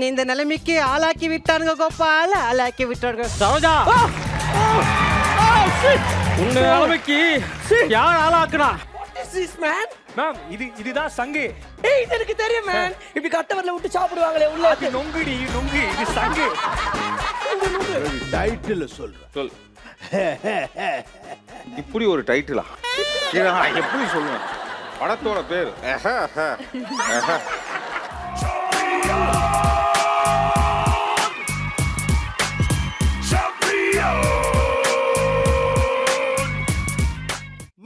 என்னை இந்த நிலைமைக்கு ஆளாக்கி விட்டானுங்க கோபால், ஆளாக்கி விட்டானுங்க. சரோஜா, உங்க நிலைமைக்கு யார் ஆளாக்குனா? மேம் இதுதான் சங்கு. ஏய் இது எனக்கு தெரியும் மேன். இப்படி கட்டவரல விட்டு சாப்பிடுவாங்களே உள்ள. அது நொங்குடி நொங்கு, இது சங்கு. டைட்டில் சொல்றேன். சொல். இப்படி ஒரு டைட்டிலா? இதை நான் எப்படி சொல்லுவேன்? படத்தோட பேர்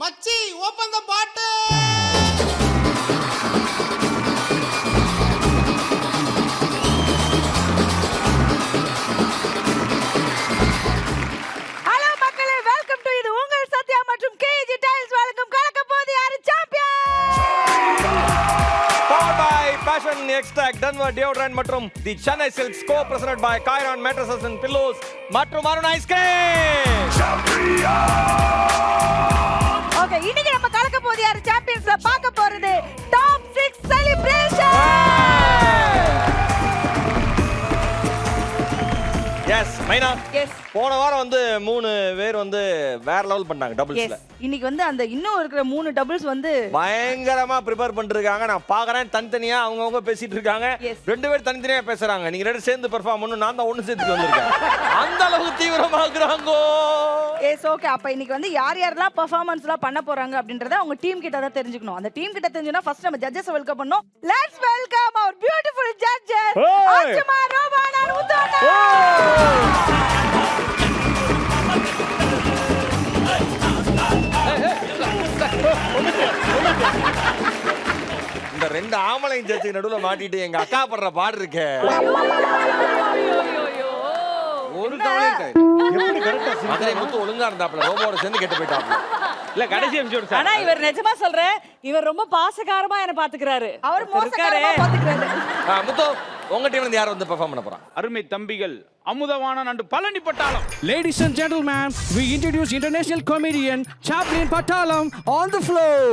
மச்சி ஓபன் தி பாட்டில். ஹலோ மக்களே, வெல்கம் டு இது உங்கள் சத்யா மற்றும் கேஜி டைல்ஸ் வழங்கும் கலக்க போது யாரு சாம்பியன். Powered by Passion Extract, Denver Deodorant மற்றும் the Chennai silks co present by Kairan mattresses and pillows மற்றும் அருண் ஐஸ்கிரீம். ஓகே, இன்னைக்கு நம்ம கலக்க போது யாரு சாம்பியன்ஸ்ல பார்க்க போறது டாப் 6 செலிப்ரேஷன். எஸ் மைனா. எஸ். போன வாரம் வந்து 3 பேர் வந்து வேற லெவல் பண்ணாங்க டபுள்ஸ்ல. இன்னைக்கு வந்து அந்த இன்னும் இருக்கிற 3 டபுள்ஸ் வந்து பயங்கரமா ப்ரிப்பேர் பண்ணிட்டு இருக்காங்க. நான் பாக்குறேன் தனித்தனியா அவங்க பேசிட்டு இருக்காங்க. 2 பேர் தனித்தனியா பேசுறாங்க. நீங்க 2 சேர்ந்து பெர்ஃபார்ம் பண்ணனும். நான் தான் ஒன்னு சேர்த்துட்டு வந்திருக்கேன். அந்த அளவுக்கு தீவிரமா இருக்குறாங்க. எஸ். ஓகே, அப்ப இன்னைக்கு வந்து யார் யாரெல்லாம் பெர்ஃபார்மன்ஸ்லாம் பண்ண போறாங்க அப்படின்றத அவங்க டீம் கிட்ட தான் தெரிஞ்சுக்கணும். அந்த டீம் கிட்ட தெரிஞ்சுனா ஃபர்ஸ்ட் நம்ம ஜட்ஜஸ் வெல்கம் பண்ணோம். Let's welcome our beautiful judges. Archana, ரோபானா, உத்தோனா. இந்த 2 ஆம்பளை ஜட்ஜுக்கு நடுவுல மாட்டிட்டு எங்க அக்கா படுற பாடு இருக்கே. ஒரு கவலை இருக்காது. எப்படி கரெக்ட்டா மதுரை முத்து ஒழுங்கா இருந்தாப்ல ரோபோட சேர்ந்து கெட்டு போயிட்டாப்ல. இல்ல கடைசி எபிசோட் சார். ஆனா இவர் நிஜமா சொல்றேன், இவர் ரொம்ப பாசகாரமா என்ன பாத்துக்கிறாரு. அவர் மோசக்காரமா பாத்துக்கிறாரு. முத்து உங்க டீம்ல இருந்து யார் வந்து பெர்ஃபார்ம் பண்ண போறா? அருமை தம்பிகள் அமுதவாணன் அண்டு பழனி பட்டாளம். Ladies and gentlemen, we introduce international comedian Chaplin Patalam on the floor.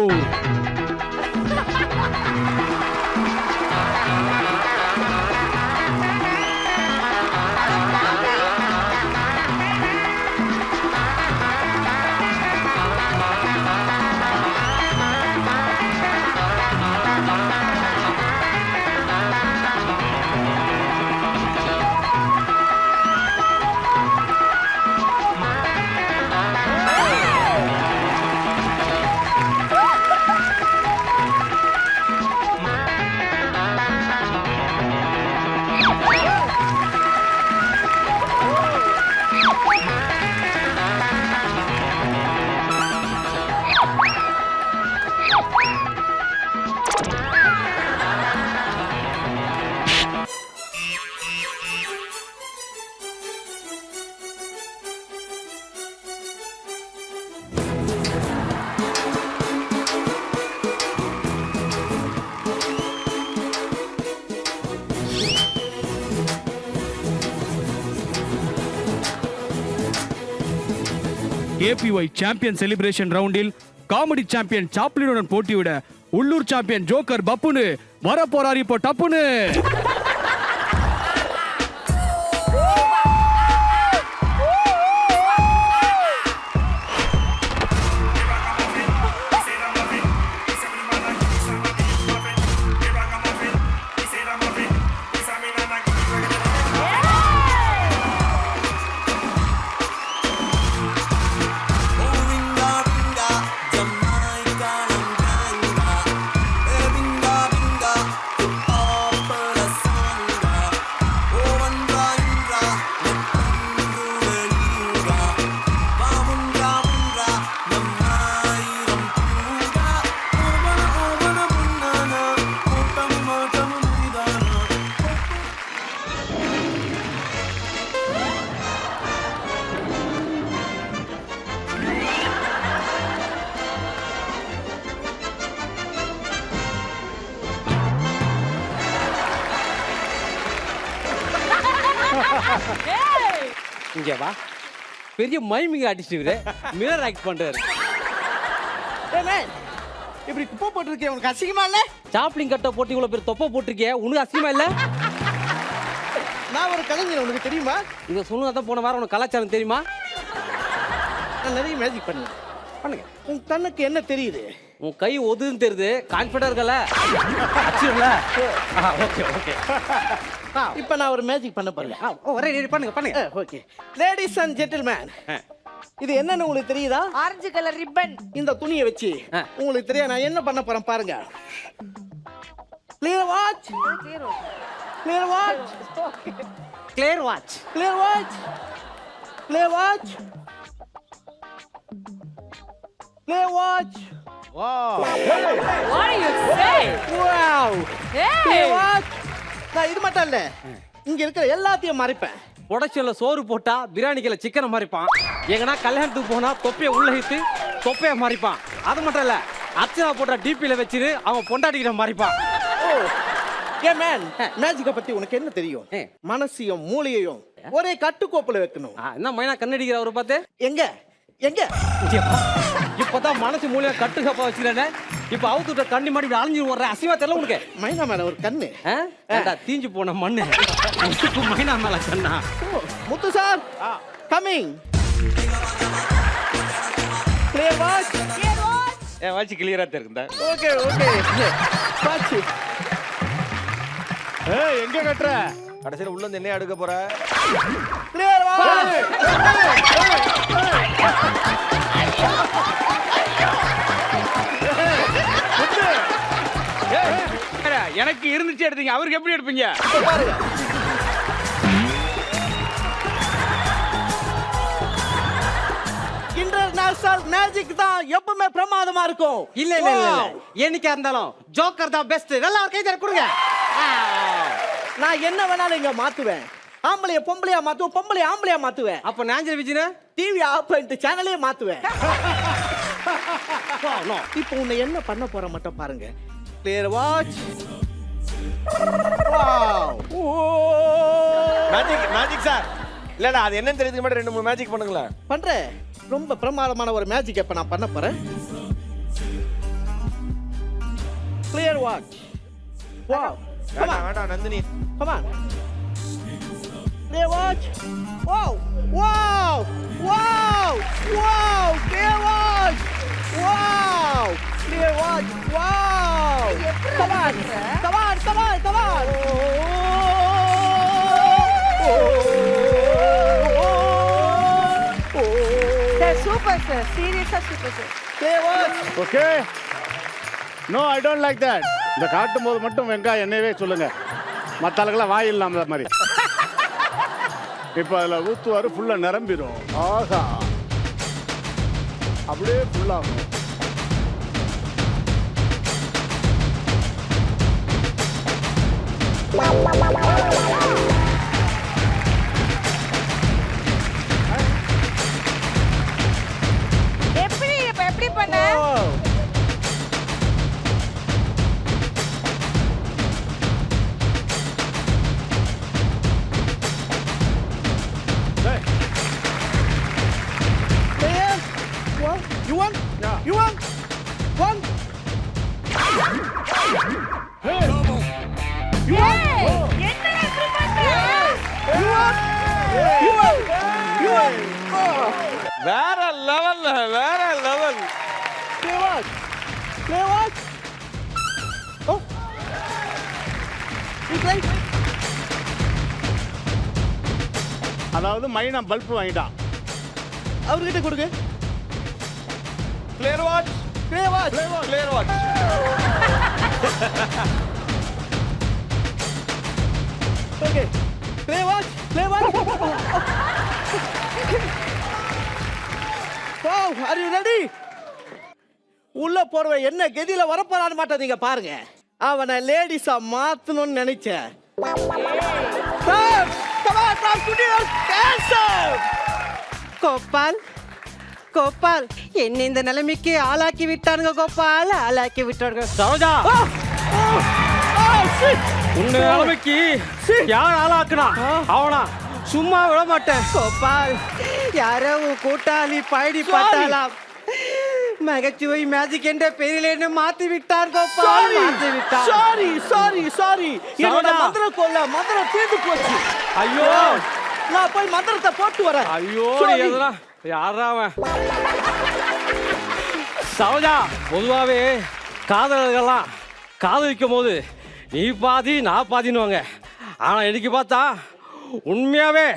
KPY champion celebration ரவுண்டில் காமெடி சாம்பியன் சாப்ளினுடன் போட்டியிட உள்ளூர் சாம்பியன் ஜோக்கர் பப்புனு வர போறார் இப்போ டப்புனு. இங்க வா. பெரிய மைமிங் ஆர்டிஸ்ட் இவரு. மிரர் ஆக்ட் பண்றாரு. ஏய் மேன், இப்படி குப்பை போட்டுருக்கே, உனக்கு அசிங்கமா இல்ல? சாப்ளிங் கட்ட போட்டு இவ்வளவு பேர் தொப்பை போட்டிருக்கே, உனக்கு அசிங்கமா இல்ல? நான் ஒரு கலைஞர், உனக்கு தெரியுமா? இதை சொன்னதான் போன வாரம் உனக்கு கலாச்சாரம் தெரியுமா? நான் நிறைய மேஜிக் பண்ணுவேன். பண்ணுங்க. உன் கண்ணுக்கு என்ன தெரியுது? உன் கை ஒதுன்னு தெரியுது, கான்ஃபிடன்ட் இருக்கல. அச்சுல. Okay okay. இப்போ நான் ஒரு மேஜிக் பண்ண போறேன். ஒரே பண்ணுங்க பண்ணுங்க. ஓகே. லேடிஸ் அண்ட் ஜென்டில்மேன், இது என்னன்னு உங்களுக்கு தெரியுதா? Orange colour ribbon. இந்த துணியை வச்சு உங்களுக்கு தெரியாது நான் என்ன பண்ண போறேன் பாருங்க. Clear watch, clear watch, clear watch, clear watch, clear watch, clear watch. What are you saying? Wow, Hey! Clear watch. நான் இது மட்டும் இல்ல, இங்க இருக்கிற எல்லாத்தையும் மறைப்பேன். புடச்சல சோறு போட்டா பிரியாணிக்கல சிக்கனை மறைப்பான். எங்கன்னா கல்யாணத்துக்கு போனா தொப்பையை உள்ள இழுத்து தொப்பையை மறைப்பான். அது மட்டும் இல்ல, அர்ச்சனா போட்ட டிபியில வச்சிரு அவன் பொண்டாட்டிக்கிட்ட மறைப்பான். ஓ ஏ மேன், மேஜிக்கை பத்தி உனக்கு என்ன தெரியும்? மனசையும் மூளையையும் ஒரே கட்டுக்கோப்புல வைக்கணும். என்ன மைனா கண்ணடிக்கிற அவரை பார்த்து? எங்க எங்க இப்பதான் மனசு மூலையா கட்டுக்கப்பா வச்சுக்கிறேன். இப்ப அவுத்துட்ட கண்ணி மாடி அலைஞ்சு ஓடுற அசிவா தெரியல உனக்கு. மைனா மேல ஒரு கண்ணு. ஏண்டா தீஞ்சு போன மண்ணு முத்துக்கு மைனா மேல கண்ணா? முத்து சார் கமிங். கிளியர் வாட்ச், என் வாட்சி கிளியரா தெரியுதா? Okay okay watch. ஏய் எங்க கட்டுற? கடைசியில உள்ள இருந்து என்ன எடுக்க போற? Clear watch. எனக்கு இருந்துச்சு எடுத்தீங்க, அவருக்கு எப்படி எடுப்பீங்க? பாருங்க. இன்டர்நேஷனல் மேஜிக் தான் எப்பவுமே பிரமாதமா இருக்கும். இல்ல இல்ல இல்ல இல்ல. என்னைக்கா இருந்தாலும் ஜோக்கர் தான் பெஸ்ட். எல்லாரும் கை தர கொடுங்க. நான் என்ன வேணாலும் இங்க மாத்துவேன். ஆம்பளைய பொம்பளையா மாத்துவேன், பொம்பளைய ஆம்பளையா மாத்துவேன். அப்ப நாஞ்சல் விஜினா டிவி ஆஃப் பண்ணிட்டு சேனலே மாத்துவேன். இப்போ உன்னை என்ன பண்ண போற மட்டும் பாருங்க. Clear watch. Wow. Magic magic sir. இல்லடா அது என்னன்னு தெரியுதுக்கு மட்டும் 2-3 மேஜிக் பண்ணுங்களேன். பண்றேன். ரொம்ப பிரமாதமான ஒரு மேஜிக் இப்ப நான் பண்ண போறேன். Clear watch. வாவ். வேண்டாம் வேண்டாம் Nandini. Come on. Clear watch. Wow. Wow. Wow. Wow. Clear watch. Wow. Clear watch. Wow. Come on. Come on. Come on. Come on. Sir super sir, சீரியஸா super sir. Clear watch. Okay. No I don't like that. இந்த காட்டும் போது மட்டும் வெங்காயம் என்னவே சொல்லுங்க. மற்ற ஆளுக்கெல்லாம் வாய் இல்லாம மாதிரி. இப்போ அதில் ஊற்றுவாரு ஃபுல்லாக நிரம்பிடும். ஆஹா அப்படியே ஃபுல்லாகும். எப்படி இப்ப எப்படி பண்ண? You want? Yeah. You want? One. Hey. You want? என்ன இப்படி பண்ற? You want? You want? You want? வேற லெவல்ல வேற level. Play watch. Play watch. Oh. You play. அதாவது மைனா பல்ப் வாங்கிட்டான். அவர்கிட்ட கொடுங்க. Clear watch. Play watch. Clear watch. Okay. Play watch. Play watch. Wow, are you ready? உள்ள போறவ என்ன கதியில வரப்போறான்னு மாட்டேன் நீங்க பாருங்க. அவனை லேடிஸா மாத்தணும்னு நினைச்சேன். Sir, come on, from studios, cancel. Gopal Gopal என்ன இந்த நிலைமைக்கு ஆளாக்கி விட்டானுங்க. கோபால் ஆளாக்கி விட்டானுங்க. சரோஜா உன்னை நிலைமைக்கு யார் ஆளாக்குனா அவனா சும்மா விட மாட்டேன். கோபால் யாரோ உன் கூட்டாளி பழடி பட்டாலாம் நகைச்சுவை மேஜிக் என்ற பெயரில் என்ன மாத்தி விட்டார் கோபால், மாத்தி விட்டார். சாரி என்னோட சரவணா. மந்திரம் கொல்ல மந்திரம் தீர்ந்து போச்சு. ஐயோ நான் போய் மந்திரத்தை போட்டு வரேன். ஐயோ Sorry. நீ எதுனா யாரா அவன்? சரோஜா, பொதுவாகவே காதலர்கள்லாம் காதலிக்கும் போது நீ பாதி நான் பாதின்னுவாங்க. ஆனால் இன்னைக்கு பார்த்தா உண்மையாவே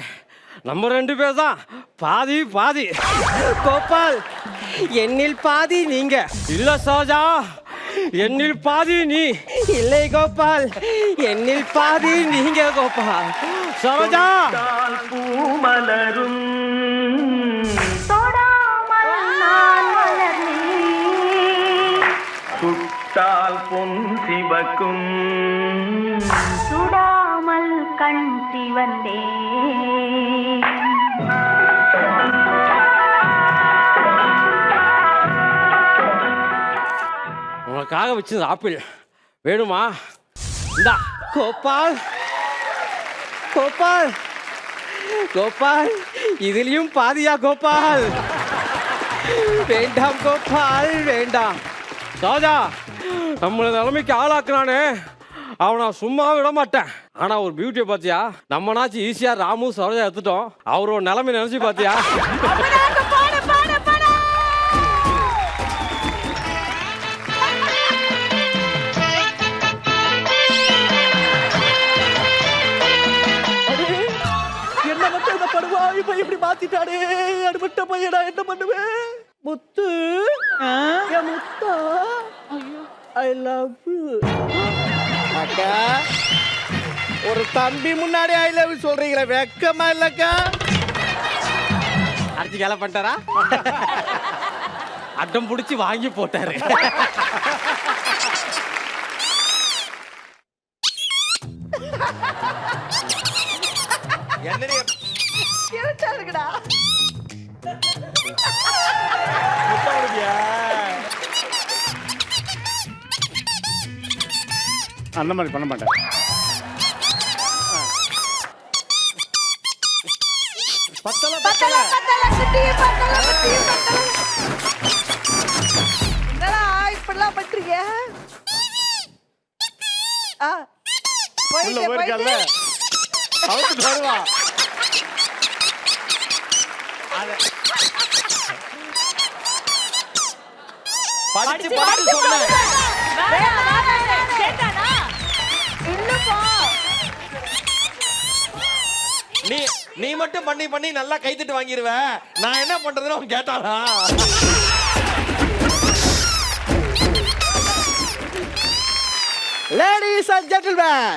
நம்ம 2 பேர் தான் பாதி பாதி. கோபால், என்னில் பாதி நீங்க இல்ல சரோஜா, என்னில் பாதி நீ இல்லை கோபால், என்னில் பாதி நீங்க கோபால். சரோஜா பூமலரும் தொடாமல் நான் வளர்ந்தேன், சுட்டால் பொன் சிவக்கும் சுடாமல் கண் சிவந்தேன். உனக்காக வச்சது ஆப்பிள் வேணுமா? இந்தா கோபால், கோபால், கோபால், இதுலயும் பாதியா கோபால்? வேண்டாம் கோபால், வேண்டாம். ராஜா, நம்மள நிலைமைக்கு ஆளாக்குறானே, அவனை சும்மா விட மாட்டேன். ஆனா ஒரு பியூட்டியை பாத்தியா? நம்மனாச்சும் ஈஸியா ராமு சரோஜா எடுத்துட்டோம். அவரோட நிலைமை நினைச்சு பாத்தியா? என்ன மட்டும் இந்த படுவாய் போய் இப்படி மாத்திட்டானே, அடுபட்ட பையனா என்ன பண்ணுவேன்? முத்து, என் முத்தா, ஐ லவ் யூ. அக்கா, ஒரு தம்பி முன்னாடி ஐ லவ் யூ சொல்றீங்களே, வெக்கமா இல்லக்கா? அடிச்சு கேல பண்ணிட்டாரா? அட்டம் பிடிச்சி வாங்கி போட்டாரு. என்னடி கியூட்டா இருக்குடா. அந்த மாதிரி பண்ண மாட்டேன். பத்தல பத்தல பத்தல குட்டி, பத்தல குட்டி, பத்தல. என்னடா இப்படிலாம் பண்றீங்க? உள்ள போயிருக்கல்ல, அவுத்து வருவா. படிச்சு படிச்சு சொன்னேன். நீ மட்டும் பண்ணி பண்ணி நல்லா கைத்திட்டு வாங்கிடுவ. நான் என்ன பண்றதுன்னு அவன் கேட்டானா? லேடிஸ் அண்ட் ஜென்டில்மேன்,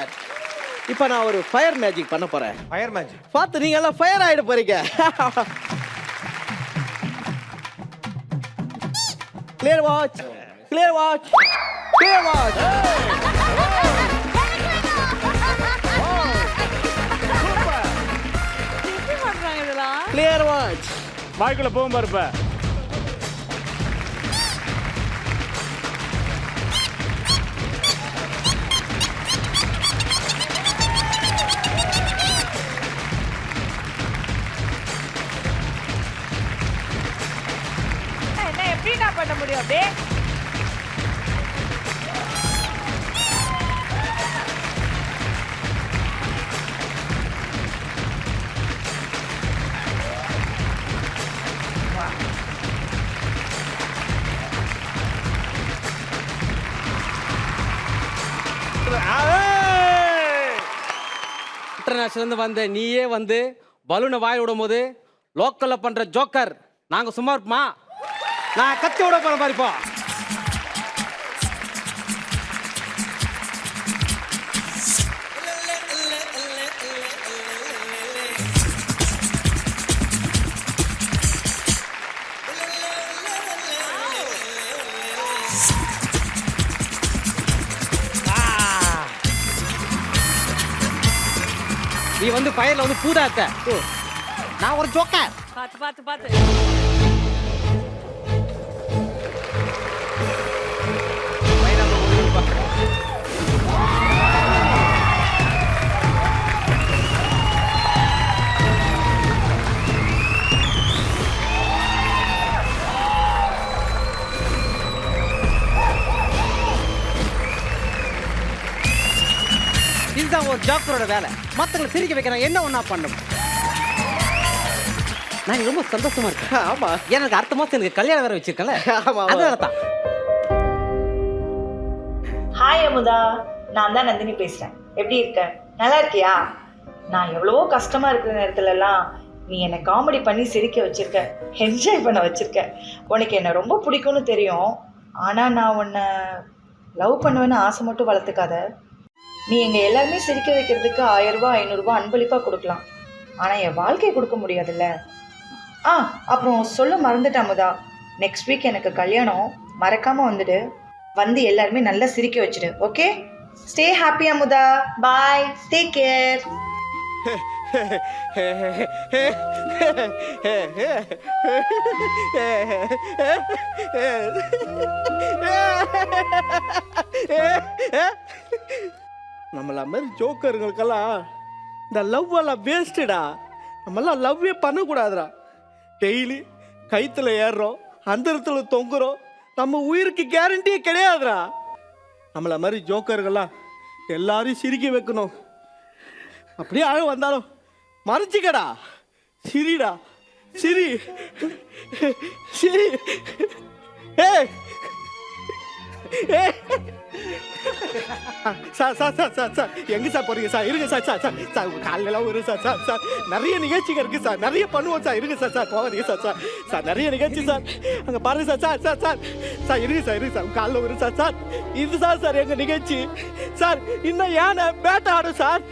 இப்போ நான் ஒரு ஃபயர் மேஜிக் பண்ண போறேன். Fire magic. பார்த்து நீங்க எல்லாம் ஃபயர் ஆயிட போறீங்க. Clear watch, clear watch, clear watch. Clear watch. வாய்க்குள்ள போகும் பாருப்ப. என்ன எப்படி நான் பண்ண முடியும் அப்படியே? இன்டர்நேஷனல் வந்த நீயே வந்து பலூனை வாய் விடும் போது லோக்கல்ல பண்ற ஜோக்கர் நாங்க சும்மா இருப்போமா? நான் கத்தி விட போற மாதிரி இப்போ. நீ வந்து ஃபயர்ல வந்து பூதாத்த, நான் ஒரு ஜோக்கர். பாத்து பாத்து பாத்து. ஒரு ஜோக்கரோட வேலை. மற்றவங்களை சிரிக்க வைக்கிறேன், என்ன ஒன்றா பண்ணணும். நான் ரொம்ப சந்தோஷமா இருக்கேன். ஆமா, எனக்கு அடுத்த மாதம் எனக்கு கல்யாணம் வேற வச்சிருக்கேன்ல. ஆமா, அதனால தான். ஹாய் அமுதா, நான் தான் நந்தினி பேசுகிறேன். எப்படி இருக்க? நல்லா இருக்கியா? நான் எவ்வளவோ கஷ்டமாக இருக்கிற நேரத்துலலாம் நீ என்னை காமெடி பண்ணி சிரிக்க வச்சுருக்க, என்ஜாய் பண்ண வச்சுருக்க. உனக்கு என்னை ரொம்ப பிடிக்கும்னு தெரியும். ஆனால் நான் உன்னை லவ் பண்ணுவேன்னு ஆசை மட்டும் வளர்த்துக்காத. நீ எங்கள் எல்லாருமே சிரிக்க வைக்கிறதுக்கு 1000 ரூபா 500 ரூபா அன்பளிப்பாக கொடுக்கலாம். ஆனால் என் வாழ்க்கையை கொடுக்க முடியாதுல்ல. அப்புறம் சொல்ல மறந்துட்டேன் அமுதா, நெக்ஸ்ட் வீக் எனக்கு கல்யாணம். மறக்காமல் வந்துடு. வந்து எல்லாருமே நல்லா சிரிக்க வச்சுடு. Okay, stay happy Amudha. Bye, take care. நம்மள மாதிரி ஜோக்கருங்களுக்கெல்லாம் இந்த லவ் எல்லாம் வேஸ்ட்டுடா. நம்மளாம் லவ்வே பண்ணக்கூடாதுடா. டெய்லி கைத்தில் ஏறுறோம், அந்தரத்துல தொங்குறோம். நம்ம உயிருக்கு கேரண்டியே கிடையாதுடா. நம்மள மாதிரி ஜோக்கர்கள்லாம் எல்லாரையும் சிரிக்க வைக்கணும். அப்படியே அழ வந்தாலும் மறைச்சிக்கடா, சிரிடா, சிரி சிரி. ஏய் sir sir sir sir sir எங்கே சார் போறீங்க சார்? இருங்க சார். சார் சார் சார் காலையில ஒரு சார் சார் சார் நிறைய நிகழ்ச்சிகள் இருக்குது சார், நிறைய பண்ணுவோம் சார். இருங்க சார். சார் போகாதீங்க சார். சார் சார் நிறைய நிகழ்ச்சி சார், அங்கே பாருங்க sir. Sir sir sir sir இருங்க சார். இருங்க சார், காலையில் ஒரு சார். சார் இது சார் சார் எங்கள் நிகழ்ச்சி சார். இன்னும் யானை வேட்டை ஆடும் சார்.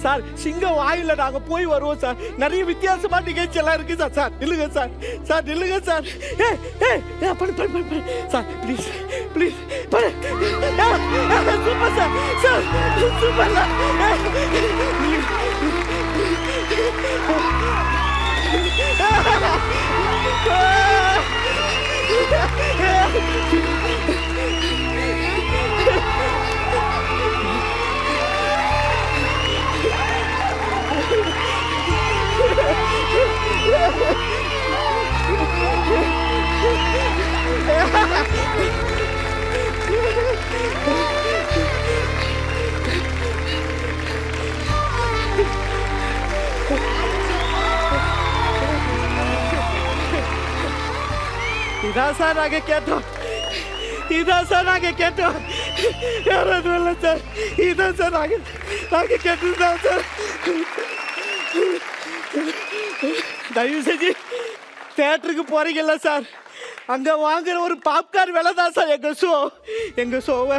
சார் சிங்கம் வாயில் நாங்கள் போய் வருவோம் சார். நிறைய வித்தியாசமான நிகழ்ச்சி எல்லாம் இருக்குது சார். சார் நில்லுங்க சார். சார் நில்லுங்க சார். ஏ பண்ணு பண்ணு பண்ணு சார், ப்ளீஸ் ப்ளீஸ் பண்ணு. Super sir. Sir super sir. இதான் சார் நாங்கள் கேட்டோம். இதான் சார் நாங்கள் கேட்டோம். யாராவது இல்லை சார். இதான் சார் நாங்கள் கேட்டதுதான் சார். தயவு செஞ்சு தேட்டருக்கு போறீங்கல்ல சார், அங்கே வாங்குற ஒரு பாப்கார்ன் விலை தான் சார் எங்கள் ஷோவை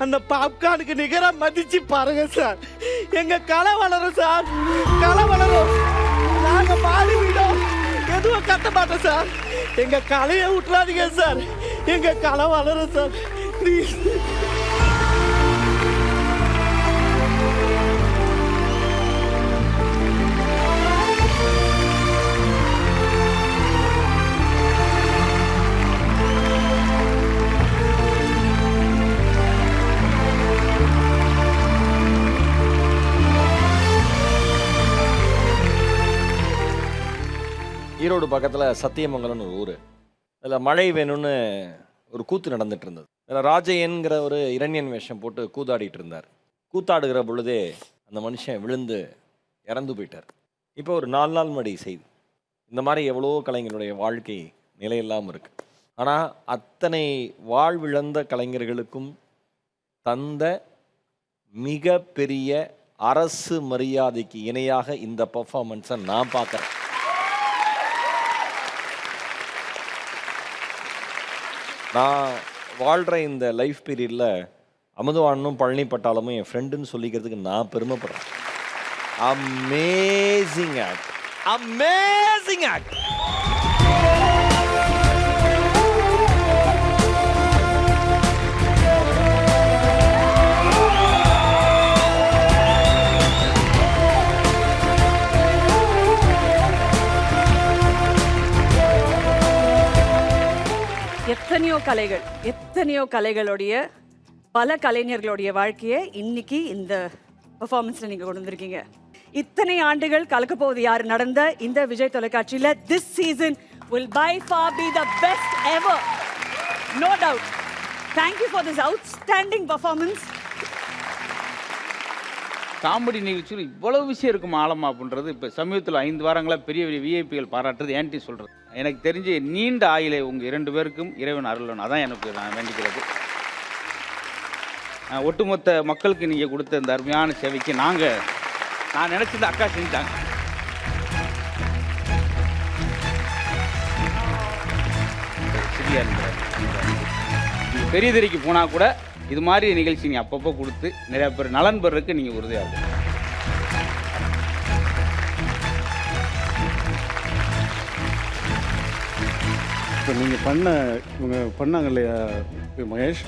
அந்த பாப்கார்னுக்கு நிகராக மதிச்சு பாருங்க சார். எங்கள் கலை வளரும் சார், கலை வளரும். நாங்கள் மாறி விட்டோம், எதுவும் கட்ட மாட்டோம் சார். எங்கள் கலையை விட்டுறாதீங்க சார். எங்கள் கலை வளரும் சார், ப்ளீஸ். ஈரோடு பக்கத்தில் சத்தியமங்கலம்னு ஒரு ஊர். அதில் மழை வேணும்னு ஒரு கூத்து நடந்துட்டு இருந்தது. அதில் ராஜையன்கிற ஒரு இரண்யன் வேஷம் போட்டு கூத்தாடிட்டு இருந்தார். கூத்தாடுகிற பொழுதே அந்த மனுஷன் விழுந்து இறந்து போயிட்டார். இப்போ ஒரு 4 நாள் முன்னாடி செய்தி. இந்த மாதிரி எவ்வளோ கலைஞருடைய வாழ்க்கை நிலையில்லாமல் இருக்குது. ஆனால் அத்தனை வாழ்விழந்த கலைஞர்களுக்கும் தந்த மிக பெரிய அரசு மரியாதைக்கு இணையாக இந்த பர்ஃபார்மன்ஸை நான் பார்க்குறேன். நான் வாழ்கிற இந்த லைஃப் பீரியடில் அமுதவாணனும் பழனி பட்டாளமும் என் ஃப்ரெண்டுன்னு சொல்லிக்கிறதுக்கு நான் பெருமைப்படுறேன். Amazing act, amazing act. எத்தனையோ கலைகளுடைய பல கலைஞர்களுடைய வாழ்க்கையை இன்னைக்கு இந்த பெர்ஃபார்மன்ஸ்ல நீங்க கொண்டு வந்திருக்கீங்க. இத்தனை ஆண்டுகள் கலக்க போவது யார் நடந்த இந்த விஜய் தொலைக்காட்சியில this season will by far be the best ever, no doubt. Thank you for this outstanding performance. Comedy நிகழ்ச்சியில் இவ்வளவு விஷயம் இருக்குமா ஆழமா அப்படின்றது இப்போ சமீபத்தில் 5 வாரங்களாக பெரிய பெரிய விஐபிகள் பாராட்டுறது ஏன்டி சொல்கிறது. எனக்கு தெரிஞ்சு நீண்ட ஆயுளை உங்கள் 2 பேருக்கும் இறைவன் அருளணும், அதான் எனக்கு நான் வேண்டிக்கிறது. ஒட்டுமொத்த மக்களுக்கு நீங்கள் கொடுத்த இந்த அருமையான சேவைக்கு நான் நினச்சது அக்கா செஞ்சாங்க. பெரிய திரைக்கு போனால் கூட இது மாதிரி நிகழ்ச்சி நீங்கள் அப்பப்போ கொடுத்து நிறையா பேர் நலன் பெறருக்கு நீங்கள் உறுதியாக இருக்கும். இப்போ நீங்கள் இவங்க பண்ணாங்க இல்லையா மகேஷ்,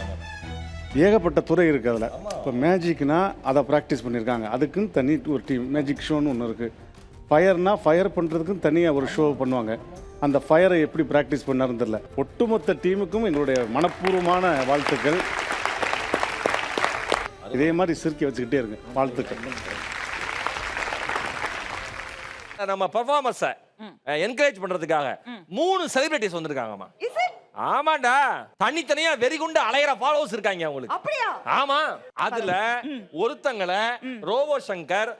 ஏகப்பட்ட துறை இருக்குது அதில். இப்போ மேஜிக்னா அதை ப்ராக்டிஸ் பண்ணியிருக்காங்க, அதுக்குன்னு தனி ஒரு டீம். மேஜிக் ஷோன்னு ஒன்று இருக்குது. ஃபயர்னா ஃபயர் பண்ணுறதுக்குன்னு தனியாக ஒரு ஷோ பண்ணுவாங்க. அந்த ஃபயரை எப்படி ப்ராக்டிஸ் பண்ணாருன்னு தெரியல. ஒட்டுமொத்த டீமுக்கும் எங்களுடைய மனப்பூர்வமான வாழ்த்துக்கள். இதே மாதிரி சிரிக்க வச்சுக்கிட்டே இருங்க. வாழ்த்துக்கள். நம்ம பர்ஃபார்மன்ஸை என்கரேஜ் பண்றதுக்காக 3 செலிபிரிட்டிஸ் வந்திருக்காங்கம்மா. ஆமாண்டா, தனித்தனியா வெறிகுண்டு அலையற ஃபாலோவர்ஸ் இருக்காங்க உங்களுக்கு. அப்படியா? ஆமா, அதுல ஒருத்தங்களை ரோபோ சங்கர்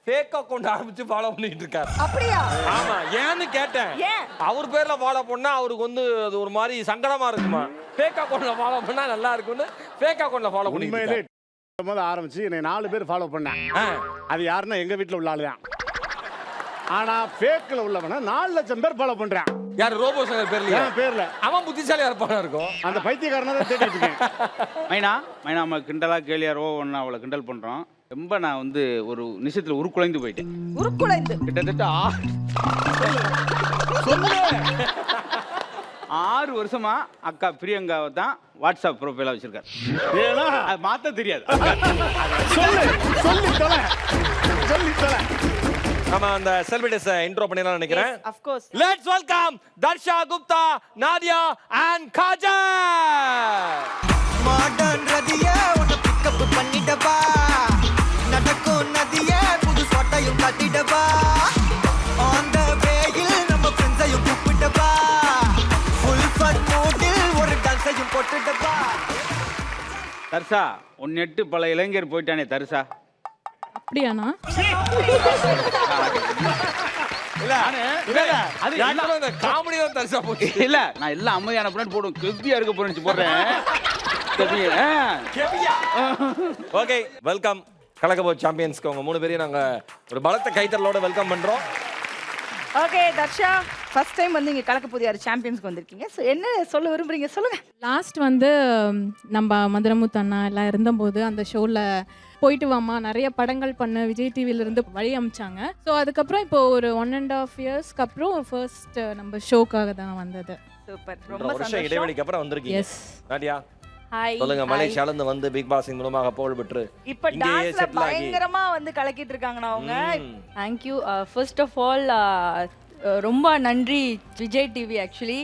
ஃபேக் அக்கவுண்ட் ஆரம்பிச்சு ஃபாலோ பண்ணிட்டு இருக்காரு. அப்படியா? ஆமா, ஏன்னு கேட்டேன். அவர் பேர்ல ஃபாலோ பண்ணா அவருக்கு வந்து அது ஒரு மாதிரி சங்கடமா இருக்குமா, ஃபேக் அக்கவுண்ட்ல ஃபாலோ பண்ணா நல்லா இருக்கும்னு ஃபேக் அக்கவுண்ட்ல ஃபாலோ பண்ணிட்டு முதல்ல ஆரம்பிச்சு என்னை 4 பேர் ஃபாலோ பண்ணேன். அது யாருன்னா எங்க வீட்டில் உள்ள ஆளு தான். ஆனா ஃபேக்ல உள்ளவன 4 லட்சம் பேர் ஃபாலோ பண்றான். யார்? ரோபோ சங்கர் பேர்ல. அவன் புத்திசாலியா இருப்பானா இருக்கும். அந்த பைத்தியக்காரனை தான் தேடிட்டு இருக்கேன். மைனா நம்ம கிண்டலா கேளியாரோ ஒன்று அவளை கிண்டல் பண்ணுறோம். ரொம்ப நான் வந்து ஒரு நிமிஷத்தில் உருக்குலைந்து போயிட்டேன். உருக்குலைந்து கிட்டத்தட்ட 6 வருஷமா அக்கா பிரியங்காவை தான் வாட்ஸ்அப் ப்ரொஃபைலாக வச்சிருக்காரு. ஏன்னா அது மாற்ற தெரியாது. சொல்லி தல நம்ம அந்த செலிபிரிட்டிஸ் இன்ட்ரோ பண்ணிடலாம் நினைக்கிறேன். Of course. Let's welcome Darsha Gupta, Nadia and Kajal. Modern ரதியே உன்னை பிக்கப் பண்ணிடவா, நடக்கும் நதியே புது சொட்டையும் கட்டிடவா, ஆன் த வேயில் நம்ம ஃப்ரெண்ட்ஸையும் கூப்பிடவா, ஃபுல் ஃபன் மூடில் ஒரு டான்ஸையும் போட்டுடவா. தர்சா ஒன்னெட்டு பல இளைஞர் போயிட்டானே தர்சா. அப்படியாண்ணா? இல்ல நான் எல்லாம் அமைதியான பின்னாடி போடும் கெவியா இருக்க போறேன்னு போடுறேன். ஓகே, வெல்கம் கலக்கப்போ சாம்பியன்ஸ்க்கு உங்க 3 பேரையும் நாங்க ஒரு பலத்த கைத்தறலோட வெல்கம் பண்றோம். ஓகே தர்ஷா, ஃபர்ஸ்ட் டைம் வந்து இங்க கலக்கப்போதியார் சாம்பியன்ஸ்க்கு வந்திருக்கீங்க. ஸோ என்ன சொல்ல விரும்புறீங்க சொல்லுங்க. லாஸ்ட் வந்து நம்ம மதுரமுத்து அண்ணா எல்லாம் இருந்தபோது அந்த ஷோவில் போயிட்டு வாமா நிறைய படங்கள் பண்ண விஜய் டிவியிலிருந்து வழி அமிச்சாங்க. ஸோ அதுக்கப்புறம் இப்போ ஒரு 1.5 இயர்ஸ்க்கு அப்புறம் ஃபர்ஸ்ட் நம்ம ஷோக்காக தான் வந்தது. சூப்பர், ரொம்ப ரொம்ப வருஷம் இடைவெளிக்கு அப்புறம் வந்திருக்கீங்க. எஸ். நாடியா ஹாய். சொல்லுங்க. மலேசியால இருந்து வந்து பிக் பாஸ் மூலமாக புகழ் பெற்று இப்போ டான்ஸ்ல பயங்கரமா வந்து கலக்கிட்டு இருக்காங்கண்ணா அவங்க. Thank you. First of all ரொம்ப நன்றி விஜய் டிவி. ஆக்சுவலி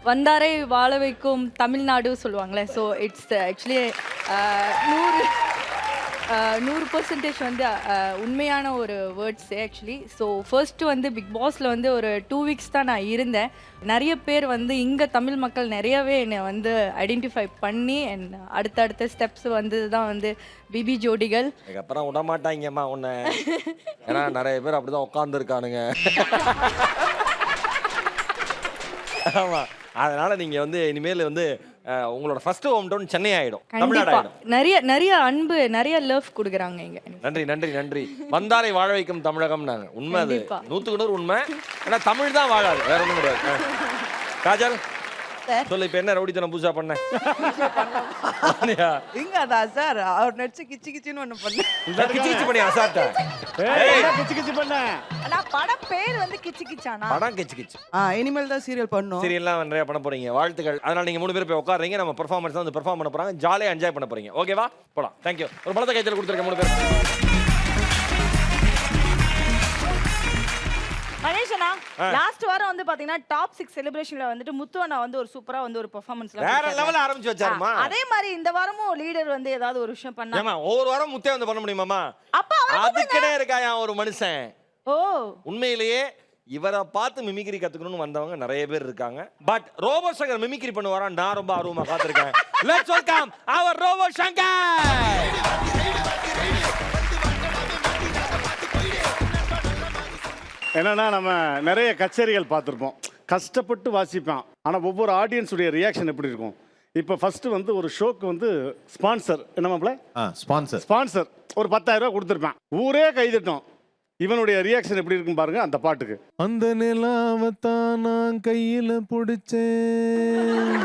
வந்தாரை வாழ வைக்கும் தமிழ்நாடு சொல்லுவாங்களே, ஸோ இட்ஸ் ஆக்சுவலி 100% வந்து உண்மையான ஒரு வேர்ட்ஸு ஆக்சுவலி. ஸோ ஃபர்ஸ்ட்டு வந்து பிக் பாஸில் வந்து ஒரு 2 வீக்ஸ் தான் நான் இருந்தேன். நிறைய பேர் வந்து இங்கே தமிழ் மக்கள் நிறையவே என்னை வந்து ஐடென்டிஃபை பண்ணி அடுத்தடுத்த ஸ்டெப்ஸ் வந்து தான் வந்து பிபி ஜோடிகள். அப்புறம் விட மாட்டாங்கம்மா உன்னை, ஏன்னா நிறைய பேர் அப்படிதான் உட்காந்துருக்கானுங்க. ஆமா, அதனால நீங்க வந்து இனிமேல் வந்து உங்களோட ஃபர்ஸ்ட் ஹோம் டவுன் சென்னை ஆயிடும், தமிழ்நாடு ஆயிடும். நிறைய அன்பு, நிறைய லவ் கொடுக்குறாங்க இங்க. நன்றி. வந்தாரை வாழ வைக்கும் தமிழகம் நாங்க. உண்மை அது 100% உண்மை. ஏன்னா தமிழ் தான் வாழாது, வேற ஒன்றும் கிடையாது. காஜல் சொல்லு, இப்ப என்ன ரவுடித்தனம் பூஜா பண்ண? இங்க அதான் சார் அவர் நடிச்சு கிச்சி கிச்சின்னு ஒண்ணு பண்ணேன். கிச்சி பண்ணி அசால்ட்டா கிச்சு பண்ண. ஆனா படம் பேர் வந்து கிச்சி கிச்சானா? படம் கிச்சு. இனிமேல் தான் சீரியல் பண்ணோம். சீரியல்லாம் நிறைய பண்ண போறீங்க, வாழ்த்துக்கள். அதனால நீங்க 3 பேர் போய் உட்காருங்க. நம்ம பெர்ஃபார்மன்ஸ் வந்து பெர்ஃபார்ம் பண்ண போறாங்க, ஜாலியா என்ஜாய் பண்ண போறீங்க. ஓகேவா? போலாம். தேங்க்யூ. ஒரு பலத்த கைத்தல் கொடுத்துருக்க 3 பேர். மகேஷனா, லாஸ்ட் வாரம் வந்து பாத்தீங்கன்னா டாப் 6 செலிப்ரேஷன்ல வந்துட்டு முத்து அண்ணா வந்து ஒரு சூப்பரா வந்து ஒரு பெர்ஃபார்மன்ஸ்ல வேற லெவல்ல ஆரம்பிச்சு வச்சாருமா. அதே மாதிரி இந்த வாரமும் லீடர் வந்து ஏதாவது ஒரு விஷயம் பண்ணா? ஏமா ஒவ்வொரு வாரம் முத்தே வந்து பண்ண முடியுமாமா? அப்ப அதுக்கே இருக்காயா ஒரு மனுஷன். ஓ, உண்மையிலேயே இவரை பார்த்து மிமிக்ரி கத்துக்கணும்னு வந்தவங்க நிறைய பேர் இருக்காங்க. பட் ரோபோ சங்கர் மிமிக்ரி பண்ணுவாரா, நான் ரொம்ப ஆர்வமா காத்திருக்கேன். லெட்ஸ் வெல்கம் அவர் ரோபோ சங்கர். என்னன்னா நம்ம நிறைய கச்சேரிகள் பார்த்துருப்போம், கஷ்டப்பட்டு வாசிப்பான், ஆனால் ஒவ்வொரு ஆடியன்ஸுடைய ரியாக்ஷன் எப்படி இருக்கும். இப்போ ஃபஸ்ட்டு வந்து ஒரு ஷோக்கு வந்து ஸ்பான்சர் என்னமாப்ல ஸ்பான்சர் ஒரு 10,000 ரூபா கொடுத்துருப்பேன், ஊரே கைதட்டும். இவனுடைய ரியாக்ஷன் எப்படி இருக்கும் பாருங்க அந்த பாட்டுக்கு. அந்த நிலாவத்தான் நான் கையில பிடிச்சேன்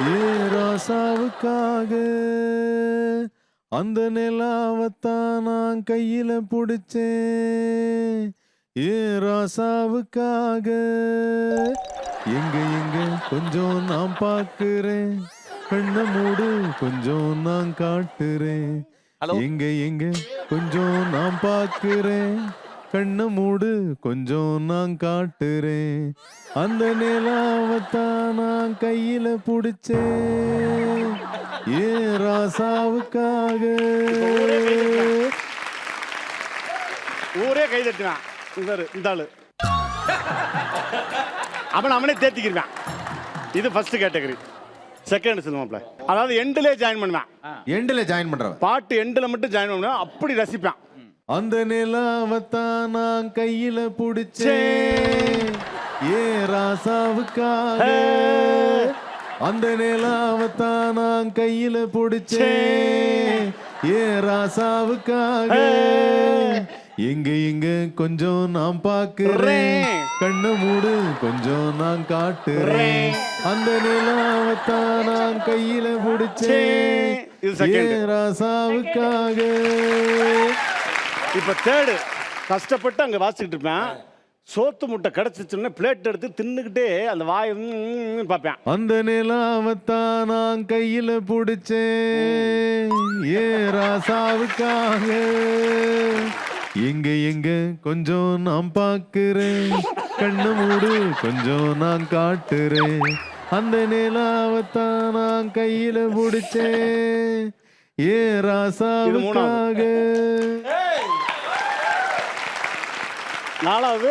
ஏ ராசாவுக்காக, அந்த நிலாவத்தான் நான் கையில பிடிச்சேன் ஏ ராசாவுக்காக, எங்க எங்க கொஞ்சம் நான் பார்க்கிறேன், கண்ண மூடு கொஞ்சம் நான் காட்டுறேன், எங்க எங்க கொஞ்சம் நான் பார்க்கிறேன், கண்ண மூடு கொஞ்சம் நான் காட்டுறேன், அந்த நிலாவத்தான் நான் கையில பிடிச்சேன் ஏ ராசாவுக்காக. ஊரே கைதட்டினான். இந்த ஆளு அவனே தேத்திக்கிருவான். இது ஃபர்ஸ்ட் கேட்டகரி. செகண்ட் சினிமாப்ல அதாவது எண்டிலே ஜாயின் பண்ணுவான். எண்டில் ஜாயின் பண்றவன் பாட்டு எண்டில் மட்டும் ஜாயின் பண்ணுவான், அப்படி ரசிப்பான். அந்த நிலாவத்தான் நான் கையில பிடிச்சேன் ஏ ராசாவுக்காக, அந்த நிலாவத்தான் நான் கையில பிடிச்சேன் ஏ ராசாவுக்காக, எங்க எங்க கொஞ்சம் நான் பார்க்கிறேன், கண்ண மூடு கொஞ்சம் நான் காட்டுறேன், அந்த நிலாவத்தான் நான் கையில பிடிச்சேன் ஏ ராசாவுக்காக. இப்ப தேர்டு கஷ்டப்பட்டு அங்க வாசிக்கிட்டு இருப்பேன், சோத்து முட்டை கிடைச்சிச்சுன்னா பிளேட் எடுத்து தின்னுக்கிட்டே அந்த வாயை பார்ப்பேன். அந்த நிலாவத்தான் நான் கையில பிடிச்சேன் ஏ ராசாவுக்காக, எங்க எங்க கொஞ்சம் நான் பார்க்கிறேன், கண்ணு மூடு கொஞ்சம் நான் காட்டுறேன், அந்த நிலாவத்தான் நான் கையில பிடிச்சேன் ஏ ராசாவுக்காக. நாலாவது